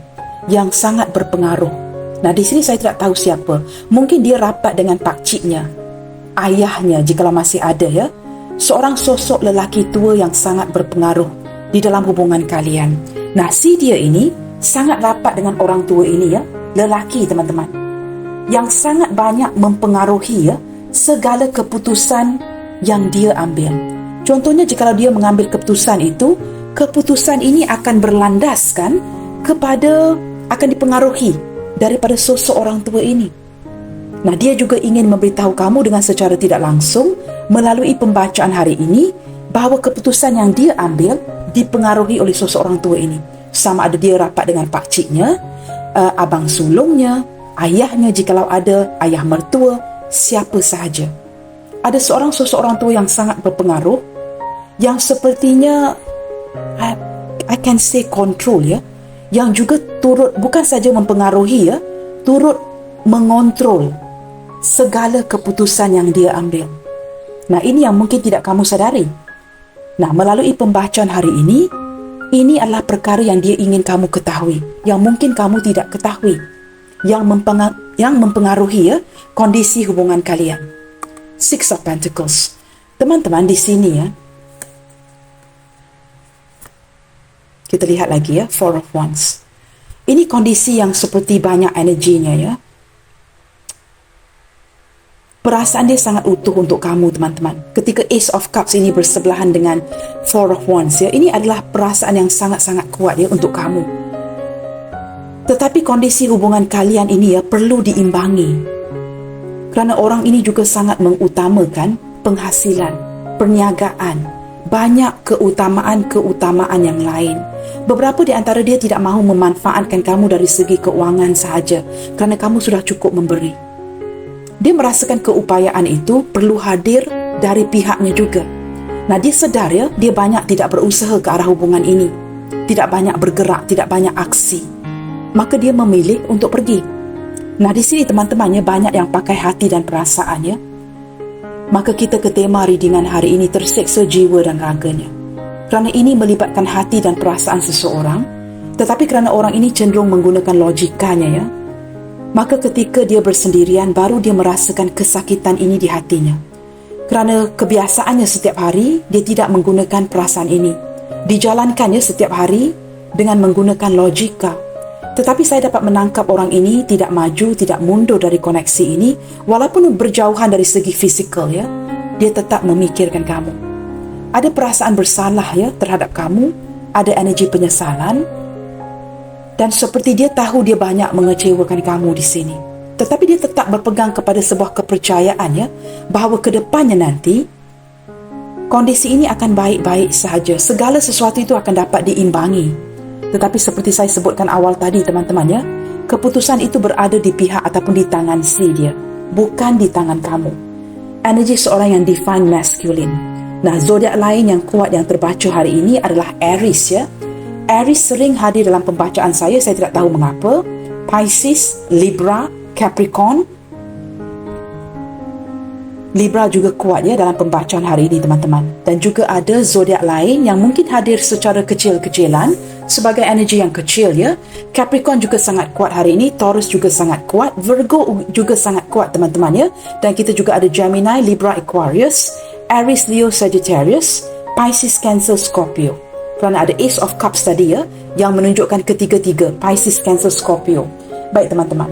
yang sangat berpengaruh. Nah, di sini saya tidak tahu siapa. Mungkin dia rapat dengan pakciknya, ayahnya jikalau masih ada seorang sosok lelaki tua yang sangat berpengaruh di dalam hubungan kalian. Nah, si dia ini sangat rapat dengan orang tua ini lelaki teman-teman, yang sangat banyak mempengaruhi segala keputusan yang dia ambil. Contohnya jikalau dia mengambil keputusan itu, keputusan ini akan berlandaskan akan dipengaruhi daripada sosok orang tua ini. Nah, dia juga ingin memberitahu kamu dengan secara tidak langsung melalui pembacaan hari ini bahawa keputusan yang dia ambil dipengaruhi oleh sosok orang tua ini. Sama ada dia rapat dengan pakciknya, abang sulungnya, ayahnya jikalau ada, ayah mertua, siapa sahaja. Ada seorang sosok orang tua yang sangat berpengaruh, yang sepertinya I can say control yang juga turut bukan saja mempengaruhi turut mengontrol segala keputusan yang dia ambil. Nah, ini yang mungkin tidak kamu sadari. Nah, melalui pembacaan hari ini adalah perkara yang dia ingin kamu ketahui, yang mungkin kamu tidak ketahui, yang mempengaruhi kondisi hubungan kalian. Six of Pentacles. Teman-teman, di sini ya, kita lihat lagi ya, Four of Wands. Ini kondisi yang seperti banyak energinya ya. Perasaan dia sangat utuh untuk kamu, teman-teman. Ketika Ace of Cups ini bersebelahan dengan Four of Wands ya, ini adalah perasaan yang sangat-sangat kuat ya untuk kamu. Tetapi kondisi hubungan kalian ini ya perlu diimbangi. Kerana orang ini juga sangat mengutamakan penghasilan, perniagaan, banyak keutamaan-keutamaan yang lain. Beberapa di antara dia tidak mahu memanfaatkan kamu dari segi keuangan sahaja kerana kamu sudah cukup memberi. Dia merasakan keupayaan itu perlu hadir dari pihaknya juga. Nah, dia sedar ya, dia banyak tidak berusaha ke arah hubungan ini. Tidak banyak bergerak, tidak banyak aksi. Maka dia memilih untuk pergi. Nah, di sini teman-temannya banyak yang pakai hati dan perasaannya. Maka kita ke tema readingan hari ini, tersiksa jiwa dan raganya. Kerana ini melibatkan hati dan perasaan seseorang, tetapi kerana orang ini cenderung menggunakan logikanya ya, maka ketika dia bersendirian baru dia merasakan kesakitan ini di hatinya. Kerana kebiasaannya setiap hari dia tidak menggunakan perasaan ini, dijalankannya setiap hari dengan menggunakan logika. Tetapi saya dapat menangkap orang ini tidak maju, tidak mundur dari koneksi ini, walaupun berjauhan dari segi fizikal ya, dia tetap memikirkan kamu. Ada perasaan bersalah ya terhadap kamu, ada energi penyesalan, dan seperti dia tahu dia banyak mengecewakan kamu di sini. Tetapi dia tetap berpegang kepada sebuah kepercayaan ya, bahawa ke depannya nanti kondisi ini akan baik-baik sahaja. Segala sesuatu itu akan dapat diimbangi. Tetapi seperti saya sebutkan awal tadi teman-teman ya, keputusan itu berada di pihak ataupun di tangan si dia, bukan di tangan kamu. Energi seorang yang divine masculine. Nah, zodiak lain yang kuat yang terbaca hari ini adalah Aries ya. Aries sering hadir dalam pembacaan saya tidak tahu mengapa. Pisces, Libra, Capricorn. Libra juga kuat ya dalam pembacaan hari ini teman-teman. Dan juga ada zodiak lain yang mungkin hadir secara kecil-kecilan sebagai energi yang kecil ya. Capricorn juga sangat kuat hari ini, Taurus juga sangat kuat, Virgo juga sangat kuat teman-teman ya. Dan kita juga ada Gemini, Libra, Aquarius, Aries, Leo, Sagittarius, Pisces, Cancer, Scorpio. Kerana ada Ace of Cups tadi ya, yang menunjukkan ketiga-tiga, Pisces, Cancer, Scorpio. Baik teman-teman,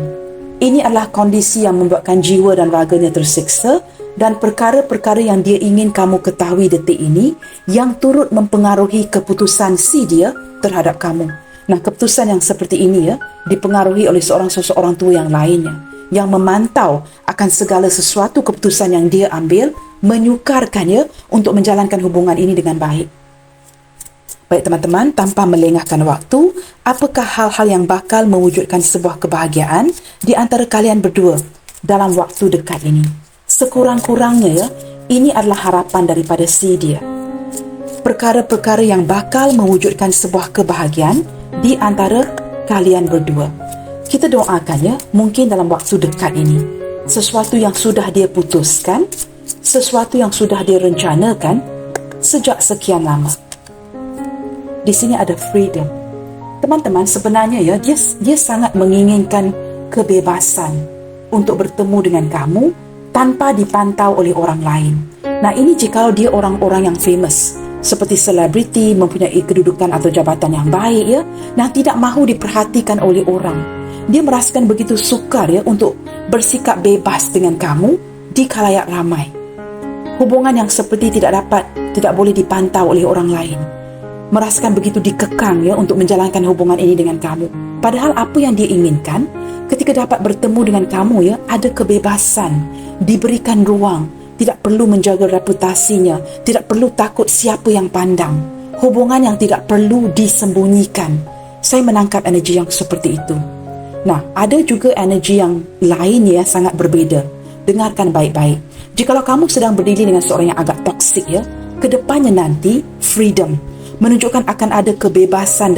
ini adalah kondisi yang membuatkan jiwa dan raganya tersiksa, dan perkara-perkara yang dia ingin kamu ketahui detik ini yang turut mempengaruhi keputusan si dia terhadap kamu. Nah, keputusan yang seperti ini ya dipengaruhi oleh seorang tua yang lainnya yang memantau akan segala sesuatu keputusan yang dia ambil, menyukarkannya untuk menjalankan hubungan ini dengan baik. Baik teman-teman, tanpa melengahkan waktu, apakah hal-hal yang bakal mewujudkan sebuah kebahagiaan di antara kalian berdua dalam waktu dekat ini? Sekurang-kurangnya ya, ini adalah harapan daripada si dia. Perkara-perkara yang bakal mewujudkan sebuah kebahagiaan di antara kalian berdua. Kita doakan ya, mungkin dalam waktu dekat ini, sesuatu yang sudah dia putuskan, sesuatu yang sudah dia rencanakan sejak sekian lama. Di sini ada freedom. Teman-teman, sebenarnya ya, dia sangat menginginkan kebebasan untuk bertemu dengan kamu tanpa dipantau oleh orang lain. Nah, ini jikalau dia orang-orang yang famous, seperti selebriti, mempunyai kedudukan atau jabatan yang baik ya, nah tidak mahu diperhatikan oleh orang. Dia merasakan begitu sukar ya untuk bersikap bebas dengan kamu di khalayak ramai. Hubungan yang seperti tidak boleh dipantau oleh orang lain. Merasakan begitu dikekang ya untuk menjalankan hubungan ini dengan kamu. Padahal apa yang dia inginkan ketika dapat bertemu dengan kamu ya, ada kebebasan, diberikan ruang, tidak perlu menjaga reputasinya, tidak perlu takut siapa yang pandang, hubungan yang tidak perlu disembunyikan. Saya menangkap energi yang seperti itu. Nah, ada juga energi yang lain ya, sangat berbeda. Dengarkan baik-baik. Jikalau kamu sedang berdiri dengan seorang yang agak toksik ya, kedepannya nanti freedom menunjukkan akan ada kebebasan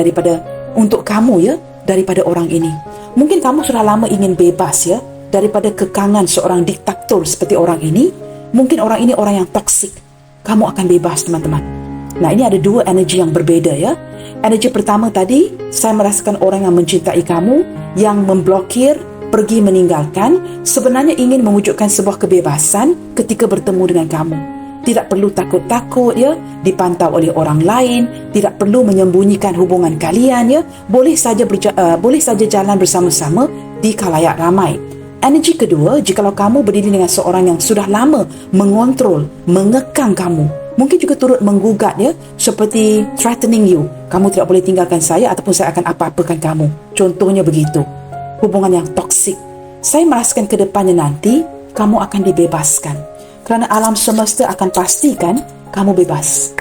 untuk kamu ya, daripada orang ini. Mungkin kamu sudah lama ingin bebas ya daripada kekangan seorang diktator seperti orang ini. Mungkin orang ini orang yang toksik. Kamu akan bebas teman-teman. Nah, ini ada dua energi yang berbeda ya. Energi pertama tadi, saya merasakan orang yang mencintai kamu, yang memblokir pergi meninggalkan, sebenarnya ingin mewujudkan sebuah kebebasan ketika bertemu dengan kamu. Tidak perlu takut-takut ya, dipantau oleh orang lain, tidak perlu menyembunyikan hubungan kalian ya, boleh saja jalan bersama-sama di khalayak ramai. Energi kedua, jikalau kamu berdiri dengan seorang yang sudah lama mengontrol, mengekang kamu, mungkin juga turut menggugat ya, seperti threatening you, kamu tidak boleh tinggalkan saya ataupun saya akan apa-apakan kamu. Contohnya begitu. Hubungan yang toksik. Saya merasakan ke depannya nanti kamu akan dibebaskan, kerana alam semesta akan pastikan kamu bebas.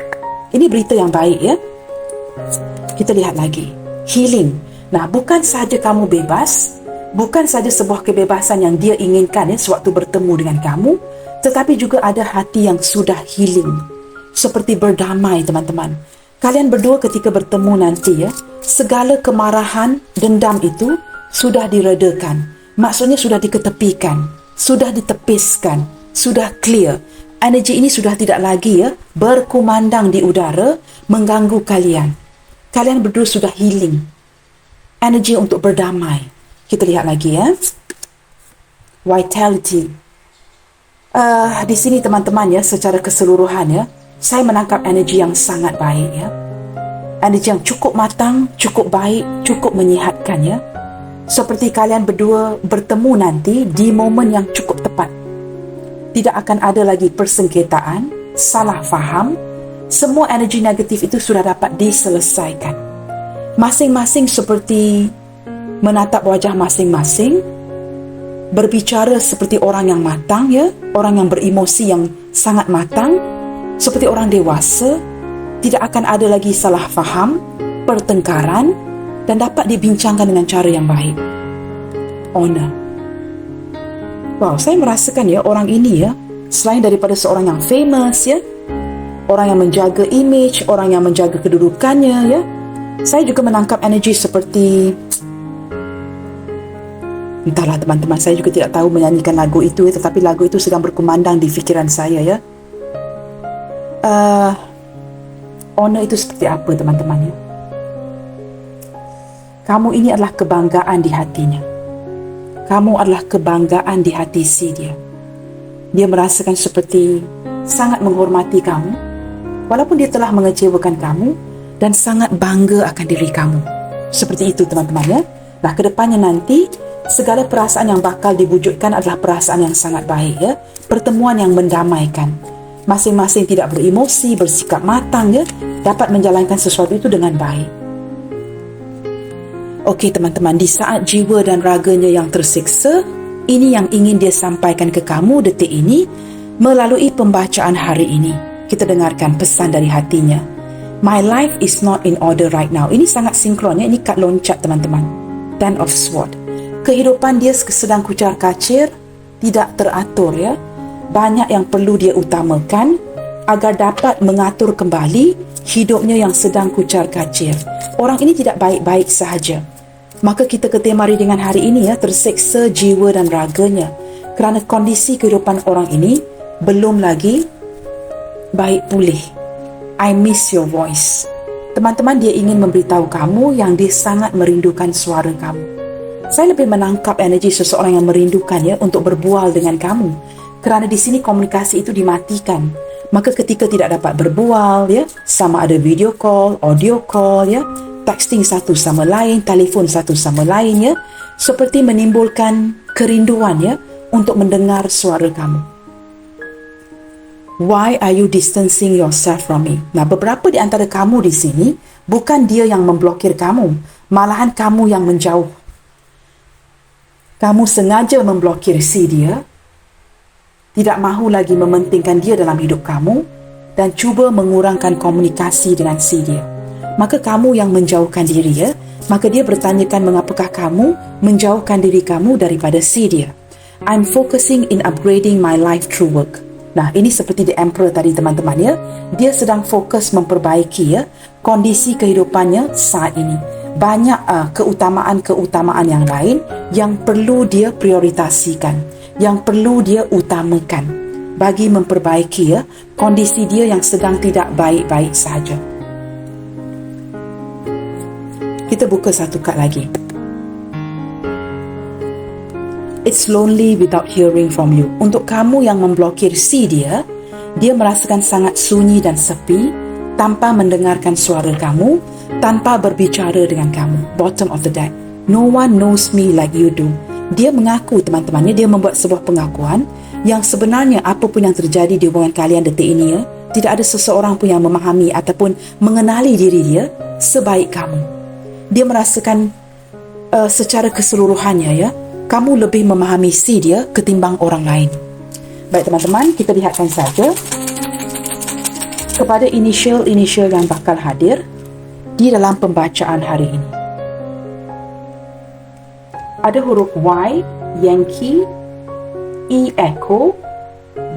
Ini berita yang baik ya. Kita lihat lagi. Healing. Nah, bukan saja kamu bebas, bukan saja sebuah kebebasan yang dia inginkan ya sewaktu bertemu dengan kamu, tetapi juga ada hati yang sudah healing, seperti berdamai teman-teman. Kalian berdua ketika bertemu nanti ya, segala kemarahan, dendam itu sudah diredakan. Maksudnya sudah diketepikan, sudah ditepiskan, sudah clear. Energi ini sudah tidak lagi ya berkumandang di udara, mengganggu kalian. Kalian berdua sudah healing. Energi untuk berdamai. Kita lihat lagi ya. Vitality. Di sini teman-teman ya, secara keseluruhan ya, saya menangkap energi yang sangat baik ya. Energi yang cukup matang, cukup baik, cukup menyihatkan ya. Seperti kalian berdua bertemu nanti di momen yang cukup tepat. Tidak akan ada lagi persengketaan, salah faham. Semua energi negatif itu sudah dapat diselesaikan. Masing-masing seperti menatap wajah masing-masing, berbicara seperti orang yang matang ya, orang yang beremosi yang sangat matang, seperti orang dewasa. Tidak akan ada lagi salah faham, pertengkaran, dan dapat dibincangkan dengan cara yang baik. Honor. Wow, saya merasakan ya, orang ini ya, selain daripada seorang yang famous ya, orang yang menjaga image, orang yang menjaga kedudukannya ya, saya juga menangkap energi seperti, entahlah teman-teman, saya juga tidak tahu menyanyikan lagu itu ya, tetapi lagu itu sedang berkumandang di fikiran saya ya. Honor itu seperti apa teman-teman ya? Kamu ini adalah kebanggaan di hatinya. Kamu adalah kebanggaan di hati si dia. Dia merasakan seperti sangat menghormati kamu, walaupun dia telah mengecewakan kamu, dan sangat bangga akan diri kamu. Seperti itu teman-teman ya. Nah, kedepannya nanti, segala perasaan yang bakal diwujudkan adalah perasaan yang sangat baik ya. Pertemuan yang mendamaikan. Masing-masing tidak beremosi, bersikap matang ya, dapat menjalankan sesuatu itu dengan baik. Okey teman-teman, di saat jiwa dan raganya yang tersiksa, ini yang ingin dia sampaikan ke kamu detik ini melalui pembacaan hari ini. Kita dengarkan pesan dari hatinya. My life is not in order right now. Ini sangat sinkron ya, ini kad loncat teman-teman. Ten of Swords. Kehidupan dia sedang kucar kacir, tidak teratur ya. Banyak yang perlu dia utamakan agar dapat mengatur kembali hidupnya yang sedang kucar kacir. Orang ini tidak baik-baik sahaja. Maka kita ketemari dengan hari ini ya, terseksa jiwa dan raganya kerana kondisi kehidupan orang ini belum lagi baik pulih. I miss your voice. Teman-teman, dia ingin memberitahu kamu yang dia sangat merindukan suara kamu. Saya lebih menangkap energi seseorang yang merindukan ya untuk berbual dengan kamu, kerana di sini komunikasi itu dimatikan. Maka ketika tidak dapat berbual ya, sama ada video call, audio call ya, texting satu sama lain, telefon satu sama lain ya, seperti menimbulkan kerinduan ya untuk mendengar suara kamu. Why are you distancing yourself from me? Nah, beberapa di antara kamu di sini bukan dia yang memblokir kamu, malahan kamu yang menjauh. Kamu sengaja memblokir si dia, tidak mahu lagi mementingkan dia dalam hidup kamu dan cuba mengurangkan komunikasi dengan si dia. Maka kamu yang menjauhkan diri ya. Maka dia bertanyakan mengapakah kamu menjauhkan diri kamu daripada si dia. I'm focusing in upgrading my life through work. Nah, ini seperti The Emperor tadi teman-teman ya. Dia sedang fokus memperbaiki ya kondisi kehidupannya saat ini. Banyak keutamaan-keutamaan yang lain yang perlu dia prioritasikan, yang perlu dia utamakan bagi memperbaiki ya kondisi dia yang sedang tidak baik-baik sahaja. Kita buka satu kad lagi. It's lonely without hearing from you. Untuk kamu yang memblokir C dia merasakan sangat sunyi dan sepi tanpa mendengarkan suara kamu, tanpa berbicara dengan kamu. Bottom of the deck. No one knows me like you do. Dia mengaku, teman-teman, dia membuat sebuah pengakuan yang sebenarnya apa pun yang terjadi di hubungan kalian detik ini ya, tidak ada seseorang pun yang memahami ataupun mengenali diri dia sebaik kamu. Dia merasakan secara keseluruhannya ya, kamu lebih memahami si dia ketimbang orang lain. Baik teman-teman, kita lihatkan saja kepada inisial-inisial yang bakal hadir di dalam pembacaan hari ini. Ada huruf Y, Yankee, E, Echo,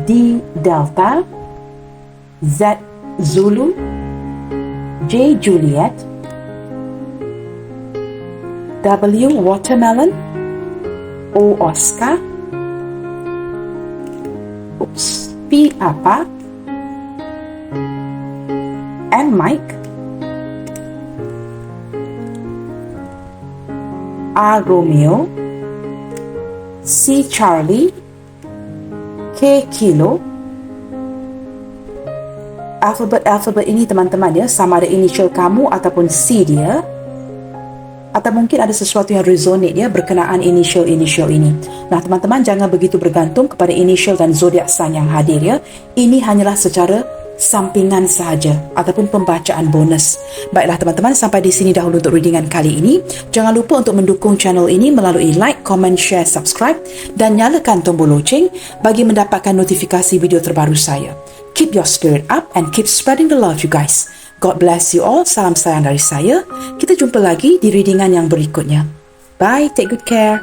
D, Delta, Z, Zulu, J, Juliet, W, Watermelon, O, Oscar, P, Papa, N, Mike, R, Romeo, C, Charlie, K, Kilo. Alfabet ini teman-teman ya, sama ada initial kamu ataupun C dia, atau mungkin ada sesuatu yang resonate ya berkenaan initial ini. Nah teman-teman, jangan begitu bergantung kepada initial dan zodiak sign yang hadir ya. Ini hanyalah secara sampingan sahaja ataupun pembacaan bonus. Baiklah teman-teman, sampai di sini dahulu untuk readingan kali ini. Jangan lupa untuk mendukung channel ini melalui like, comment, share, subscribe dan nyalakan tombol loceng bagi mendapatkan notifikasi video terbaru saya. Keep your spirit up and keep spreading the love you guys. God bless you all. Salam sayang dari saya. Kita jumpa lagi di readingan yang berikutnya. Bye, take good care.